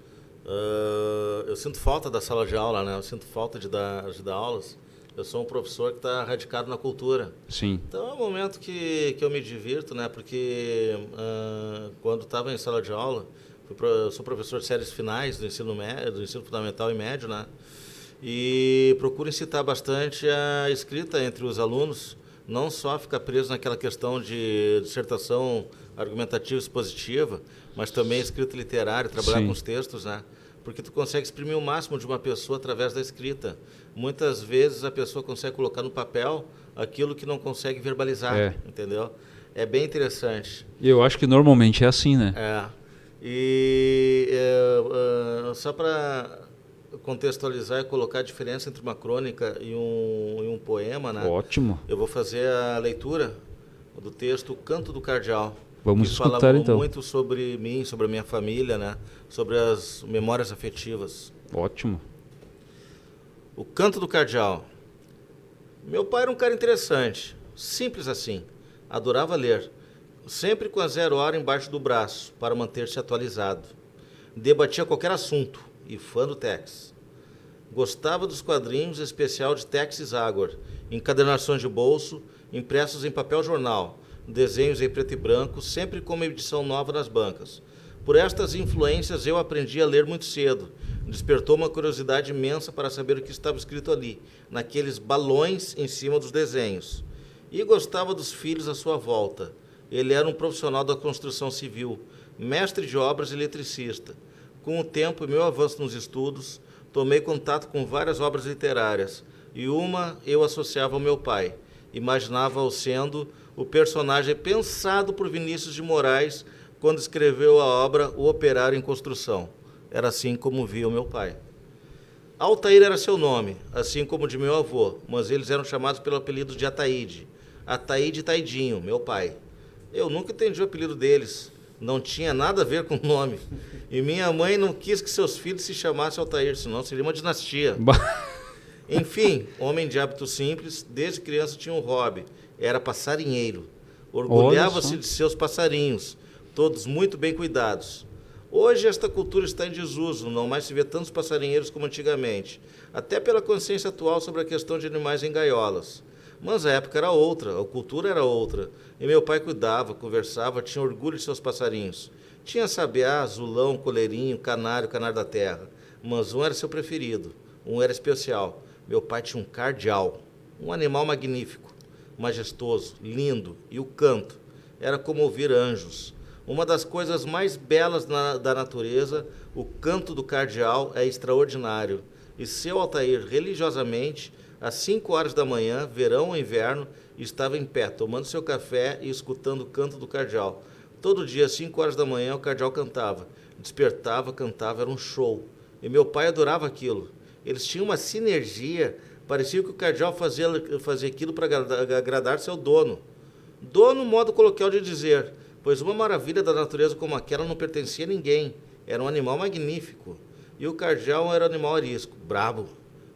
eu sinto falta da sala de aula, né? Eu sinto falta de dar aulas. Eu sou um professor que está radicado na cultura. Sim. Então é um momento que eu me divirto, né? Porque quando estava em sala de aula, eu sou professor de séries finais do ensino fundamental e médio, né? E procuro incitar bastante a escrita entre os alunos, não só ficar preso naquela questão de dissertação argumentativa expositiva, mas também escrita literária, trabalhar Sim. com os textos, né? Porque tu consegue exprimir o máximo de uma pessoa através da escrita. Muitas vezes a pessoa consegue colocar no papel aquilo que não consegue verbalizar, entendeu? É bem interessante. Eu acho que normalmente é assim, né? Só para contextualizar e colocar a diferença entre uma crônica e um poema, né? Ótimo. Eu vou fazer a leitura do texto Canto do Cardeal. Vamos que escutar fala então. muito sobre mim, sobre a minha família, né? Sobre as memórias afetivas. Ótimo. O Canto do Cardeal. Meu pai era um cara interessante, simples assim. Adorava ler, sempre com a 0 hora embaixo do braço, para manter-se atualizado. Debatia qualquer assunto, e fã do Tex. Gostava dos quadrinhos, em especial de Tex e Zagor, encadernações de bolso, impressos em papel jornal, desenhos em preto e branco, sempre com uma edição nova nas bancas. Por estas influências eu aprendi a ler muito cedo. Despertou uma curiosidade imensa para saber o que estava escrito ali, naqueles balões em cima dos desenhos. E gostava dos filhos à sua volta. Ele era um profissional da construção civil, mestre de obras e eletricista. Com o tempo e meu avanço nos estudos, tomei contato com várias obras literárias, e uma eu associava ao meu pai. Imaginava-o sendo o personagem pensado por Vinícius de Moraes quando escreveu a obra O Operário em Construção. Era assim como via o meu pai. Altair era seu nome, assim como o de meu avô, mas eles eram chamados pelo apelido de Ataíde. Ataíde e Taidinho, meu pai. Eu nunca entendi o apelido deles. Não tinha nada a ver com o nome. E minha mãe não quis que seus filhos se chamassem Altair, senão seria uma dinastia. Enfim, homem de hábitos simples, desde criança tinha um hobby. Era passarinheiro. Orgulhava-se de seus passarinhos, todos muito bem cuidados. Hoje esta cultura está em desuso, não mais se vê tantos passarinheiros como antigamente, até pela consciência atual sobre a questão de animais em gaiolas. Mas a época era outra, a cultura era outra, e meu pai cuidava, conversava, tinha orgulho de seus passarinhos. Tinha sabiá, azulão, coleirinho, canário da terra, mas um era seu preferido, um era especial. Meu pai tinha um cardeal, um animal magnífico, majestoso, lindo, e o canto era como ouvir anjos. Uma das coisas mais belas da natureza, o canto do cardeal é extraordinário. E seu Altair, religiosamente, às 5 horas da manhã, verão ou inverno, estava em pé, tomando seu café e escutando o canto do cardeal. Todo dia, às 5 horas da manhã, o cardeal cantava. Despertava, cantava, era um show. E meu pai adorava aquilo. Eles tinham uma sinergia, parecia que o cardeal fazia aquilo para agradar seu dono. Dono, modo coloquial de dizer, pois uma maravilha da natureza como aquela não pertencia a ninguém. Era um animal magnífico. E o cardeal era um animal arisco, brabo.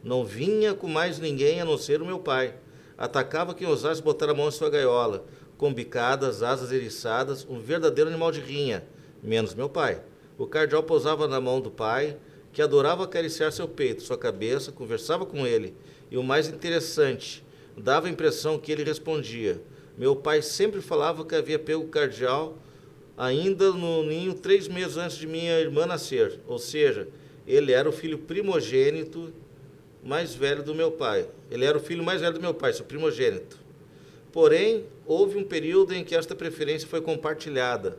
Não vinha com mais ninguém a não ser o meu pai. Atacava quem ousasse botar a mão em sua gaiola, com bicadas, asas eriçadas, um verdadeiro animal de rinha, menos meu pai. O cardeal pousava na mão do pai, que adorava acariciar seu peito, sua cabeça, conversava com ele. E o mais interessante, dava a impressão que ele respondia. Meu pai sempre falava que havia pego o cardeal ainda no ninho 3 meses antes de minha irmã nascer. Ou seja, ele era o filho primogênito mais velho do meu pai. Ele era o filho mais velho do meu pai, seu primogênito. Porém, houve um período em que esta preferência foi compartilhada.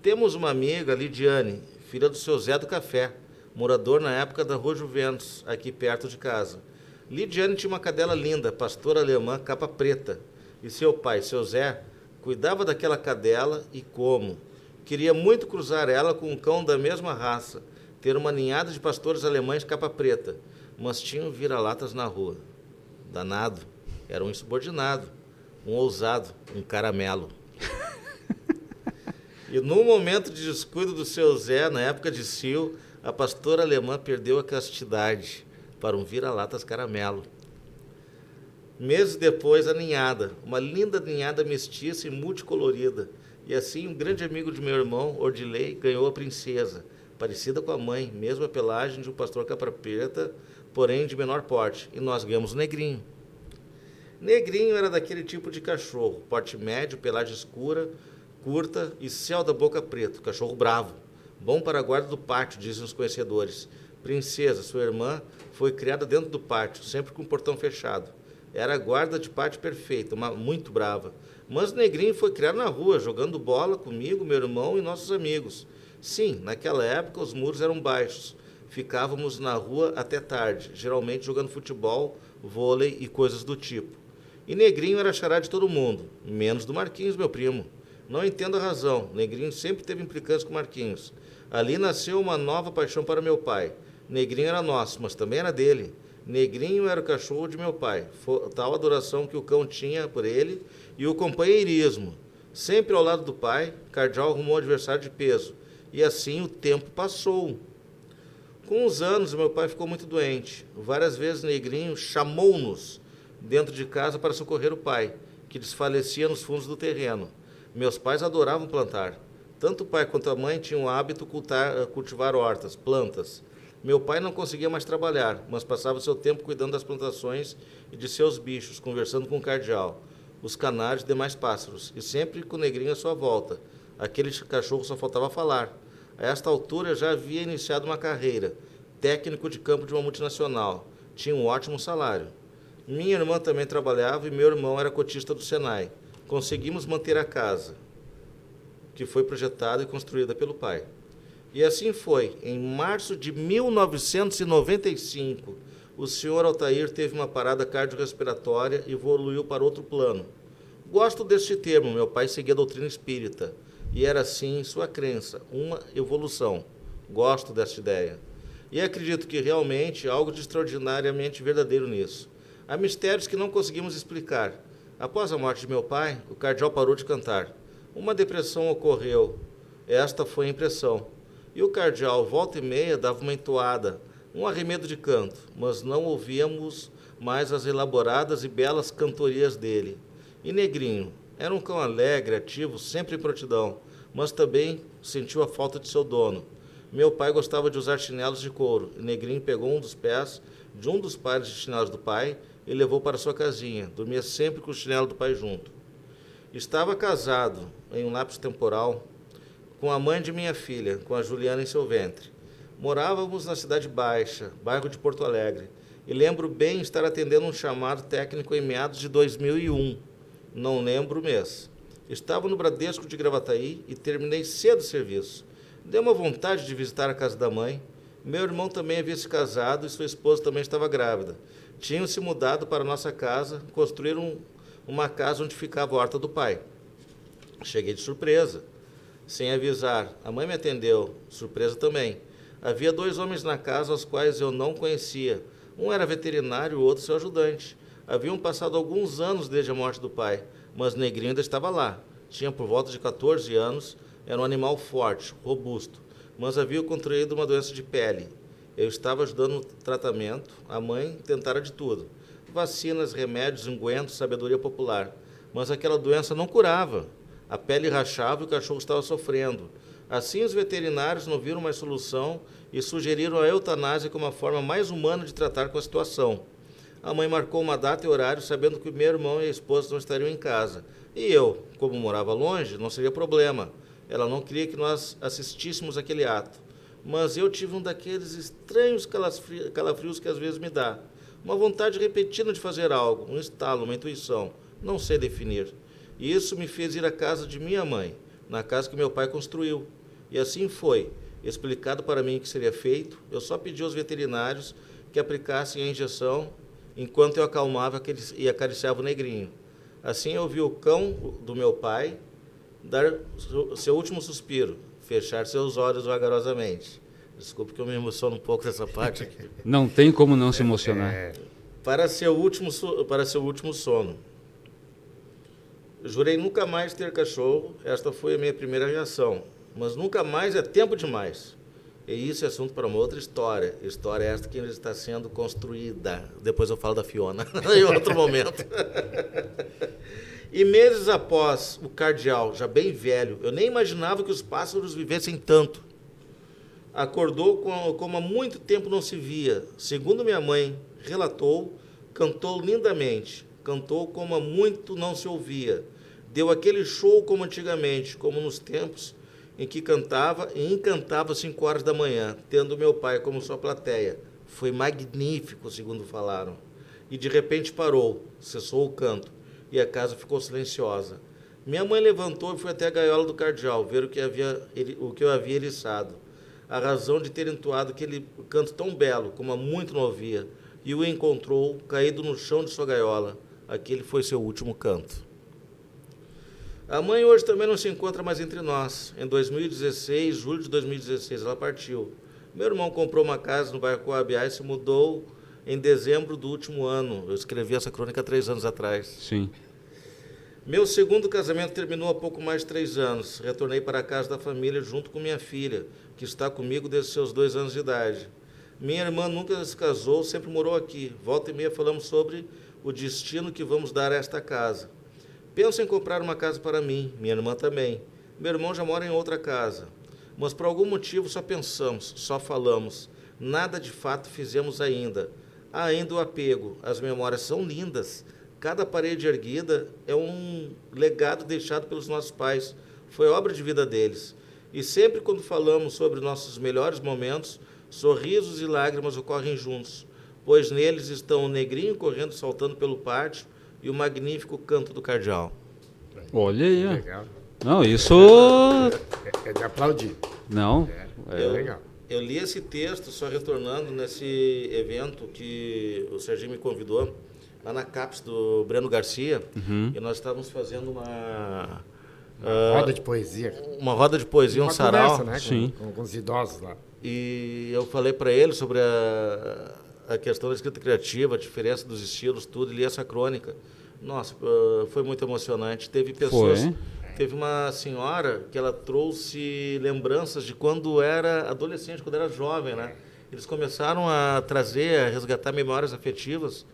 Temos uma amiga, Lidiane, filha do seu Zé do Café, morador na época da Rua Juventus, aqui perto de casa. Lidiane tinha uma cadela linda, pastora alemã, capa preta. E seu pai, seu Zé, cuidava daquela cadela e como? Queria muito cruzar ela com um cão da mesma raça, ter uma ninhada de pastores alemães capa preta, mas tinham vira-latas na rua. Danado, era um insubordinado, um ousado, um caramelo. E num momento de descuido do seu Zé, na época de cio, a pastora alemã perdeu a castidade para um vira-latas caramelo. Meses depois, a ninhada, uma linda ninhada mestiça e multicolorida. E assim, um grande amigo de meu irmão, Ordilei, ganhou a princesa, parecida com a mãe, mesmo a pelagem de um pastor capa preta, porém de menor porte. E nós ganhamos o Negrinho. Negrinho era daquele tipo de cachorro, porte médio, pelagem escura, curta e céu da boca preto, cachorro bravo, bom para a guarda do pátio, dizem os conhecedores. Princesa, sua irmã, foi criada dentro do pátio, sempre com o portão fechado. Era a guarda de pátio perfeita, muito brava. Mas Negrinho foi criado na rua, jogando bola comigo, meu irmão e nossos amigos. Sim, naquela época os muros eram baixos. Ficávamos na rua até tarde, geralmente jogando futebol, vôlei e coisas do tipo. E Negrinho era xará de todo mundo, menos do Marquinhos, meu primo. Não entendo a razão. Negrinho sempre teve implicância com Marquinhos. Ali nasceu uma nova paixão para meu pai. Negrinho era nosso, mas também era dele. Negrinho era o cachorro de meu pai. Tal adoração que o cão tinha por ele e o companheirismo. Sempre ao lado do pai, Cardeal arrumou um adversário de peso. E assim o tempo passou. Com os anos, meu pai ficou muito doente. Várias vezes Negrinho chamou-nos dentro de casa para socorrer o pai, que desfalecia nos fundos do terreno. Meus pais adoravam plantar. Tanto o pai quanto a mãe tinham o hábito de cultivar hortas, plantas. Meu pai não conseguia mais trabalhar, mas passava seu tempo cuidando das plantações e de seus bichos, conversando com o cardeal, os canários e demais pássaros, e sempre com o Negrinho à sua volta. Aquele cachorro só faltava falar. A esta altura já havia iniciado uma carreira, técnico de campo de uma multinacional. Tinha um ótimo salário. Minha irmã também trabalhava e meu irmão era cotista do Senai. Conseguimos manter a casa, que foi projetada e construída pelo pai. E assim foi. Em março de 1995, o senhor Altair teve uma parada cardiorrespiratória e evoluiu para outro plano. Gosto deste termo, meu pai seguia a doutrina espírita, e era assim sua crença, uma evolução. Gosto desta ideia. E acredito que realmente há algo de extraordinariamente verdadeiro nisso. Há mistérios que não conseguimos explicar. Após a morte de meu pai, o cardeal parou de cantar. Uma depressão ocorreu. Esta foi a impressão. E o cardeal, volta e meia, dava uma entoada, um arremedo de canto, mas não ouvíamos mais as elaboradas e belas cantorias dele. E Negrinho era um cão alegre, ativo, sempre em prontidão, mas também sentiu a falta de seu dono. Meu pai gostava de usar chinelos de couro, e Negrinho pegou um dos pés de um dos pares de chinelos do pai e levou para sua casinha. Dormia sempre com o chinelo do pai junto. Estava casado, em um lapso temporal, com a mãe de minha filha, com a Juliana em seu ventre. Morávamos na Cidade Baixa, bairro de Porto Alegre, e lembro bem estar atendendo um chamado técnico em meados de 2001. Não lembro o mês. Estava no Bradesco de Gravataí e terminei cedo o serviço. Deu uma vontade de visitar a casa da mãe. Meu irmão também havia se casado e sua esposa também estava grávida. Tinham se mudado para nossa casa, construíram uma casa onde ficava a horta do pai. Cheguei de surpresa, sem avisar. A mãe me atendeu, surpresa também. Havia 2 homens na casa, aos quais eu não conhecia. Um era veterinário, o outro seu ajudante. Haviam passado alguns anos desde a morte do pai, mas Negrinho ainda estava lá. Tinha por volta de 14 anos, era um animal forte, robusto, mas havia contraído uma doença de pele. Eu estava ajudando no tratamento, a mãe tentara de tudo. Vacinas, remédios, ungüentos, sabedoria popular. Mas aquela doença não curava. A pele rachava e o cachorro estava sofrendo. Assim, os veterinários não viram mais solução e sugeriram a eutanásia como a forma mais humana de tratar com a situação. A mãe marcou uma data e horário, sabendo que o meu irmão e a esposa não estariam em casa. E eu, como morava longe, não seria problema. Ela não queria que nós assistíssemos aquele ato. Mas eu tive um daqueles estranhos calafrios que às vezes me dá. Uma vontade repetida de fazer algo, um estalo, uma intuição. Não sei definir. E isso me fez ir à casa de minha mãe, na casa que meu pai construiu. E assim foi. Explicado para mim o que seria feito, eu só pedi aos veterinários que aplicassem a injeção enquanto eu acalmava e acariciava o Negrinho. Assim eu vi o cão do meu pai dar seu último suspiro, fechar seus olhos vagarosamente. Desculpe que eu me emociono um pouco dessa parte aqui. Não tem como não se emocionar. Para seu último sono. Jurei nunca mais ter cachorro, esta foi a minha primeira reação. Mas nunca mais é tempo demais. E isso é assunto para uma outra história. História esta que está sendo construída. Depois eu falo da Fiona, em outro momento. E meses após o cardeal, já bem velho, eu nem imaginava que os pássaros vivessem tanto. Acordou como há muito tempo não se via. Segundo minha mãe relatou, cantou lindamente. Cantou como há muito não se ouvia. Deu aquele show como antigamente, como nos tempos em que cantava e encantava às 5 horas da manhã, tendo meu pai como sua plateia. Foi magnífico, segundo falaram. E de repente parou, cessou o canto, e a casa ficou silenciosa. Minha mãe levantou e foi até a gaiola do cardeal, ver o que eu havia eriçado. A razão de ter entoado aquele canto tão belo, como há muito não ouvia, e o encontrou caído no chão de sua gaiola. aquele foi seu último canto. A mãe hoje também não se encontra mais entre nós. Em 2016, julho de 2016, ela partiu. Meu irmão comprou uma casa no bairro Coabiá e se mudou em dezembro do último ano. Eu escrevi essa crônica há 3 anos atrás. Sim. Meu segundo casamento terminou há pouco mais de 3 anos. Retornei para a casa da família junto com minha filha, que está comigo desde seus 2 anos de idade. Minha irmã nunca se casou, sempre morou aqui. Volta e meia falamos sobre o destino que vamos dar a esta casa. Penso em comprar uma casa para mim, minha irmã também. Meu irmão já mora em outra casa. Mas por algum motivo só pensamos, só falamos. Nada de fato fizemos ainda. Há ainda o apego. As memórias são lindas. Cada parede erguida é um legado deixado pelos nossos pais. Foi obra de vida deles. E sempre quando falamos sobre nossos melhores momentos, sorrisos e lágrimas ocorrem juntos, pois neles estão o negrinho correndo, saltando pelo pátio e o magnífico canto do cardeal. Olha aí. ó. Legal. Não, isso... É de aplaudir. Não. É legal. Eu li esse texto só retornando nesse evento que o Serginho me convidou, lá na CAPES do Breno Garcia, e nós estávamos fazendo uma Roda de poesia. uma roda de poesia, um Uma sarau. conversa, né? Sim. Com os idosos lá. E eu falei para ele sobre a questão da escrita criativa, a diferença dos estilos, tudo, e li essa crônica. Nossa, foi muito emocionante. Teve pessoas... Foi. Teve uma senhora que ela trouxe lembranças de quando era adolescente, quando era jovem, né? Eles começaram a trazer, a resgatar memórias afetivas,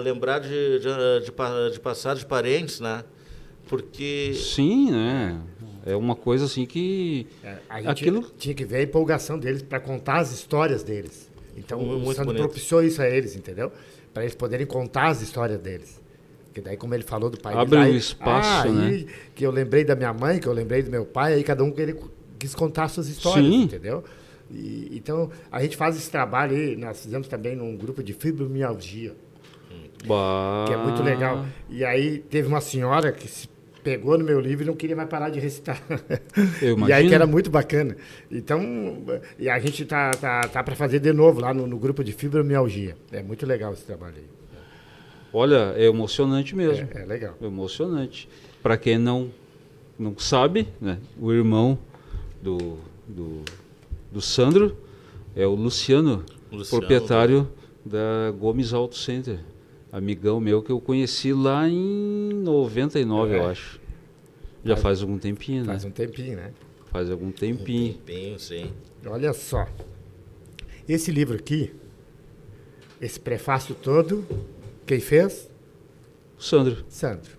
lembrar de passados, de parentes, né? Porque... Sim, né? É uma coisa assim que... A gente Aquilo... tinha que ver a empolgação deles para contar as histórias deles. Então, Muito o Sandro bonito. propiciou isso a eles, entendeu? Para eles poderem contar as histórias deles. Porque daí, como ele falou do pai Abre dele, um aí, espaço, né? aí que eu lembrei da minha mãe, que eu lembrei do meu pai, aí cada um quis contar suas histórias, Sim. entendeu? Então, a gente faz esse trabalho aí, nós fizemos também num grupo de fibromialgia, Bah. que é muito legal. E aí teve uma senhora que se pegou no meu livro e não queria mais parar de recitar. Eu E aí imagino. que era muito bacana. Então, e a gente tá para fazer de novo lá no grupo de fibromialgia. É muito legal esse trabalho aí. Olha, é emocionante mesmo. É legal. É emocionante. Para quem não sabe, né? O irmão do Sandro é o Luciano, proprietário da Gomes Auto Center. Amigão meu que eu conheci lá em 99, eu acho. Já faz algum tempinho, né? Faz um tempinho, né? Faz algum tempinho. Tempinho, sim. Olha só. Esse livro aqui, esse prefácio todo, quem fez? Sandro. Sandro.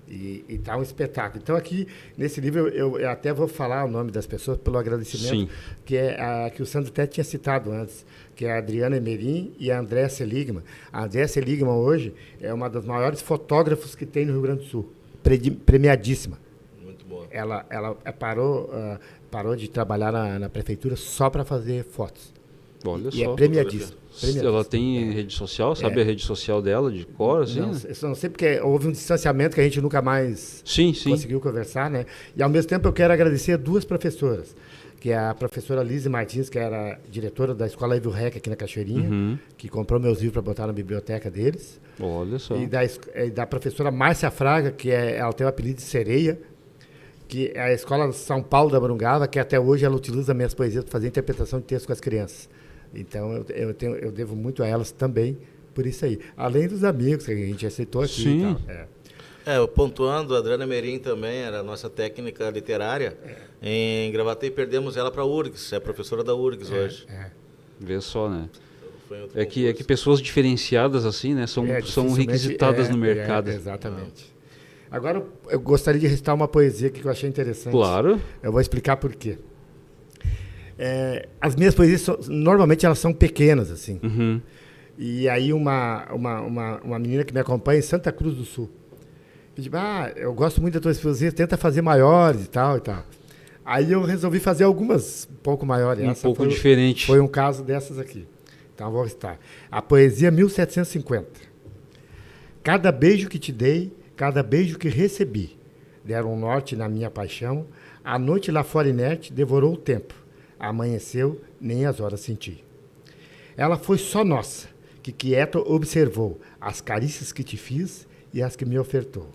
E tá um espetáculo. Então aqui, nesse livro, eu até vou falar o nome das pessoas pelo agradecimento, Sim. que é a que o Sandro até tinha citado antes, que é a Adriana Emerim e a Andréa Seligman. A Andréa Seligman hoje é uma das maiores fotógrafos que tem no Rio Grande do Sul, premiadíssima. Muito boa. Ela parou de trabalhar na prefeitura só para fazer fotos. Olha E só. é premiadíssima. Ela tem rede social, sabe a rede social dela de cor, assim? Não, né? eu não sei porque houve um distanciamento que a gente nunca mais Sim. conseguiu conversar, né? E ao mesmo tempo eu quero agradecer a 2 professoras, que é a professora Lise Martins, que era diretora da Escola Ivo Rec aqui na Cachoeirinha, que comprou meus livros para botar na biblioteca deles. Olha só. E da professora Márcia Fraga, que ela tem o apelido de Sereia, que é a Escola São Paulo da Morungava, que até hoje ela utiliza minhas poesias para fazer interpretação de texto com as crianças. Então eu devo muito a elas também por isso aí. Além dos amigos que a gente aceitou aqui. Sim. E tal. Pontuando, a Adriana Merim também era nossa técnica literária. Em Gravataí perdemos ela para a URGS, é professora da URGS hoje. Vê só, né? Foi em outro É que concurso. pessoas diferenciadas assim, né, são Dificilmente requisitadas no mercado. Exatamente. Agora eu gostaria de recitar uma poesia aqui que eu achei interessante. Claro. Eu vou explicar por quê. As minhas poesias, normalmente, elas são pequenas, assim. Uhum. E aí uma menina que me acompanha em Santa Cruz do Sul, pediu, eu gosto muito das tuas poesias, tenta fazer maiores e tal e tal. Aí eu resolvi fazer algumas um pouco maiores. Um Essa pouco foi, diferente. Foi um caso dessas aqui. Então eu vou recitar. A poesia 1750. Cada beijo que te dei, cada beijo que recebi, deram um norte na minha paixão, a noite lá fora inerte devorou o tempo. Amanheceu, nem as horas senti. Ela foi só nossa, que quieto observou as carícias que te fiz e as que me ofertou.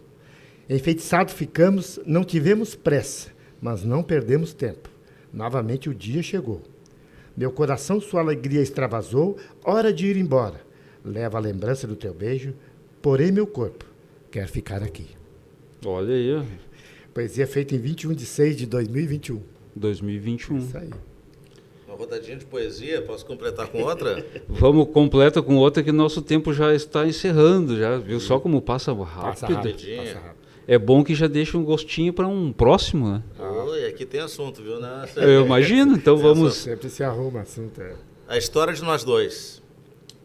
Enfeitiçado ficamos, não tivemos pressa, mas não perdemos tempo. Novamente o dia chegou. Meu coração sua alegria extravasou, hora de ir embora. Leva a lembrança do teu beijo, porém meu corpo quer ficar aqui. Olha aí, ó. Poesia feita em 21 de 6 de 2021. 2021. Isso aí. Uma rodadinha de poesia, posso completar com outra? Vamos, completa com outra que nosso tempo já está encerrando, já viu só como passa rápido? Passa rápido. Rapidinho. Passa rápido. É bom que já deixa um gostinho para um próximo, né? Oi, aqui tem assunto, viu? Né? Eu imagino, então vamos... Sempre se arruma assunto. A história de nós dois.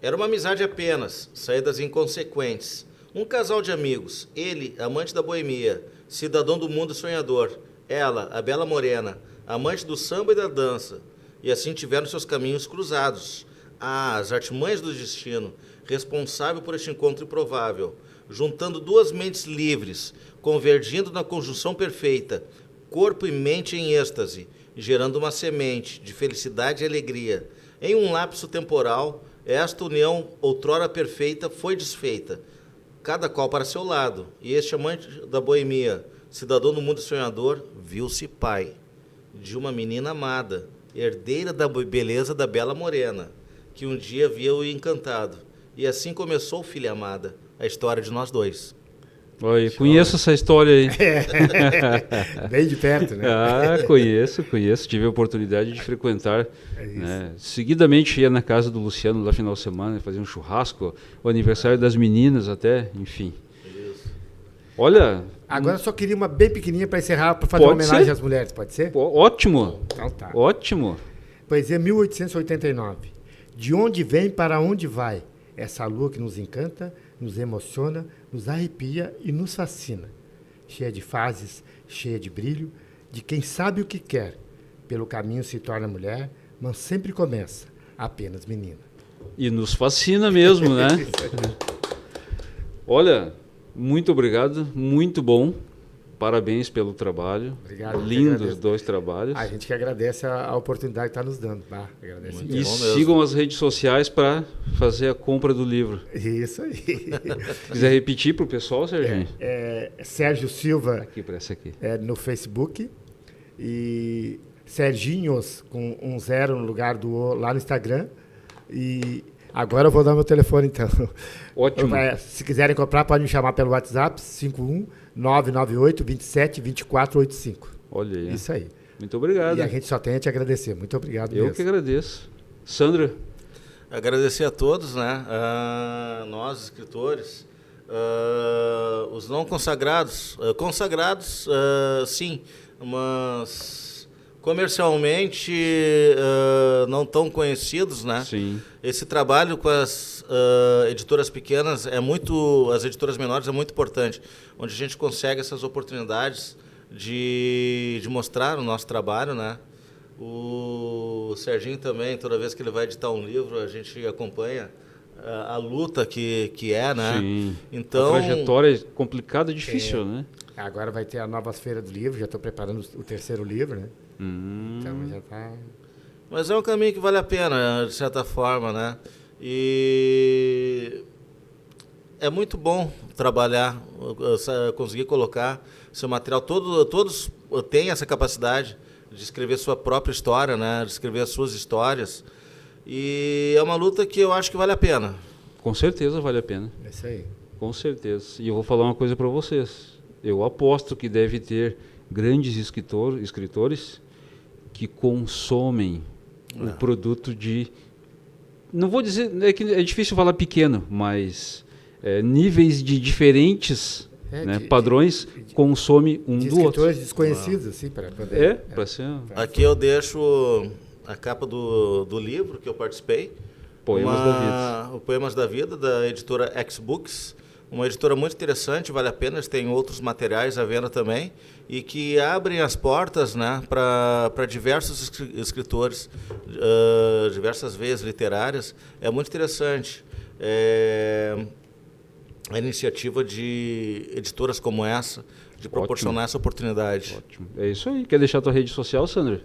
Era uma amizade apenas, saídas inconsequentes. Um casal de amigos, ele, amante da boemia, cidadão do mundo sonhador. Ela, a bela morena, amante do samba e da dança. E assim tiveram seus caminhos cruzados. Ah, as artimanhas do destino, responsável por este encontro improvável. Juntando duas mentes livres, convergindo na conjunção perfeita, corpo e mente em êxtase, gerando uma semente de felicidade e alegria. Em um lapso temporal, esta união, outrora perfeita, foi desfeita, cada qual para seu lado, e este amante da boemia, cidadão do mundo sonhador, viu-se pai de uma menina amada, herdeira da beleza da bela morena, que um dia viu-o encantado, e assim começou, filha amada, a história de nós dois. Olha, conheço essa história aí. Bem de perto, né? Ah, conheço. Tive a oportunidade de frequentar. Né? Seguidamente ia na casa do Luciano lá final de semana, fazer um churrasco, o aniversário das meninas até, enfim. Isso. Olha... Agora eu só queria uma bem pequenininha para encerrar, para fazer Pode uma homenagem ser? às mulheres, pode ser? Ótimo, Então tá. ótimo. Poesia 1889. De onde vem para onde vai? Essa lua que nos encanta, nos emociona, nos arrepia e nos fascina. Cheia de fases, cheia de brilho, de quem sabe o que quer. Pelo caminho se torna mulher, mas sempre começa apenas menina. E nos fascina mesmo, né? Olha, muito obrigado, muito bom. Parabéns pelo trabalho. Obrigado. Lindos dois trabalhos. A gente que agradece a oportunidade que está nos dando. Tá? Agradece Muito E bom mesmo. sigam as redes sociais para fazer a compra do livro. Isso aí. Se quiser repetir para o pessoal, Serginho? Sérgio Silva Aqui, para essa aqui. no Facebook e Serginhos com um zero no lugar do O lá no Instagram. E agora eu vou dar meu telefone então. Ótimo. Se quiserem comprar, pode me chamar pelo WhatsApp 51998 27 24 85. Olha aí. Isso aí. Muito obrigado. E a gente só tem a te agradecer. Muito obrigado Eu mesmo. que agradeço. Sandra, Agradecer a todos, né? Nós, escritores, os não consagrados. Consagrados, sim, mas comercialmente não tão conhecidos, né? sim. Esse trabalho com as editoras pequenas as editoras menores é muito importante, onde a gente consegue essas oportunidades de mostrar o nosso trabalho, né? O Serginho também, toda vez que ele vai editar um livro, a gente acompanha a luta que é, né? Sim. Então, A trajetória é complicada e difícil, né? Agora vai ter a nova feira do livro. Já estou preparando o terceiro livro, né? Então já está... mas é um caminho que vale a pena, de certa forma, né? E é muito bom trabalhar, conseguir colocar seu material. Todos têm essa capacidade de escrever sua própria história, né? De escrever as suas histórias. E é uma luta que eu acho que vale a pena. Com certeza vale a pena. É isso aí. Com certeza. E eu vou falar uma coisa para vocês. Eu aposto que deve ter grandes escritores que consomem o produto de... Não vou dizer... É difícil falar pequeno, mas níveis de diferentes padrões consome um De do outro. escritores desconhecidos, assim, para poder... Para ser... Aqui eu deixo a capa do livro que eu participei. Poemas da Vida. O Poemas da Vida, da editora X-Books. Uma editora muito interessante, vale a pena, eles têm outros materiais à venda também, e que abrem as portas, né, para diversos escritores, diversas veias literárias. É muito interessante a iniciativa de editoras como essa, de proporcionar essa oportunidade. Ótimo. É isso aí. Quer deixar a tua rede social, Sandra?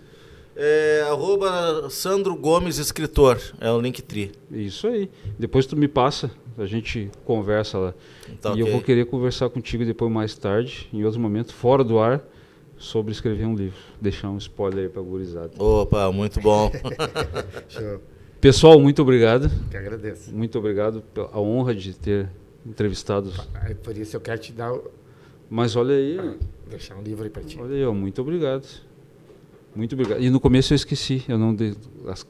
Sandro Gomes Escritor, é o Linktree. Isso aí. Depois tu me passa, a gente conversa lá. Tá, e eu ok. vou querer conversar contigo depois mais tarde, em outro momento, fora do ar, sobre escrever um livro. Deixar um spoiler aí pra gurizada. Opa, muito bom. Show. Pessoal, muito obrigado. Que agradeço. Muito obrigado pela honra de ter entrevistado. Aí, por isso eu quero te dar, Mas olha aí, deixar um livro aí para ti. olha aí, ó, muito obrigado. Muito obrigado. E no começo eu esqueci, eu não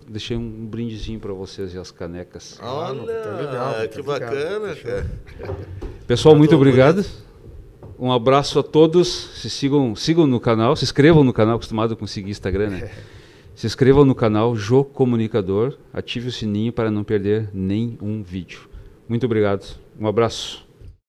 deixei um brindezinho para vocês e as canecas. Olha, tá legal, que tá legal. bacana, Fechou. cara. Pessoal, muito Tô obrigado. bonito. Um abraço a todos. Sigam no canal, se inscrevam no canal, acostumado com seguir Instagram, né? Se inscrevam no canal Jô Comunicador, ative o sininho para não perder nenhum vídeo. Muito obrigado. Um abraço.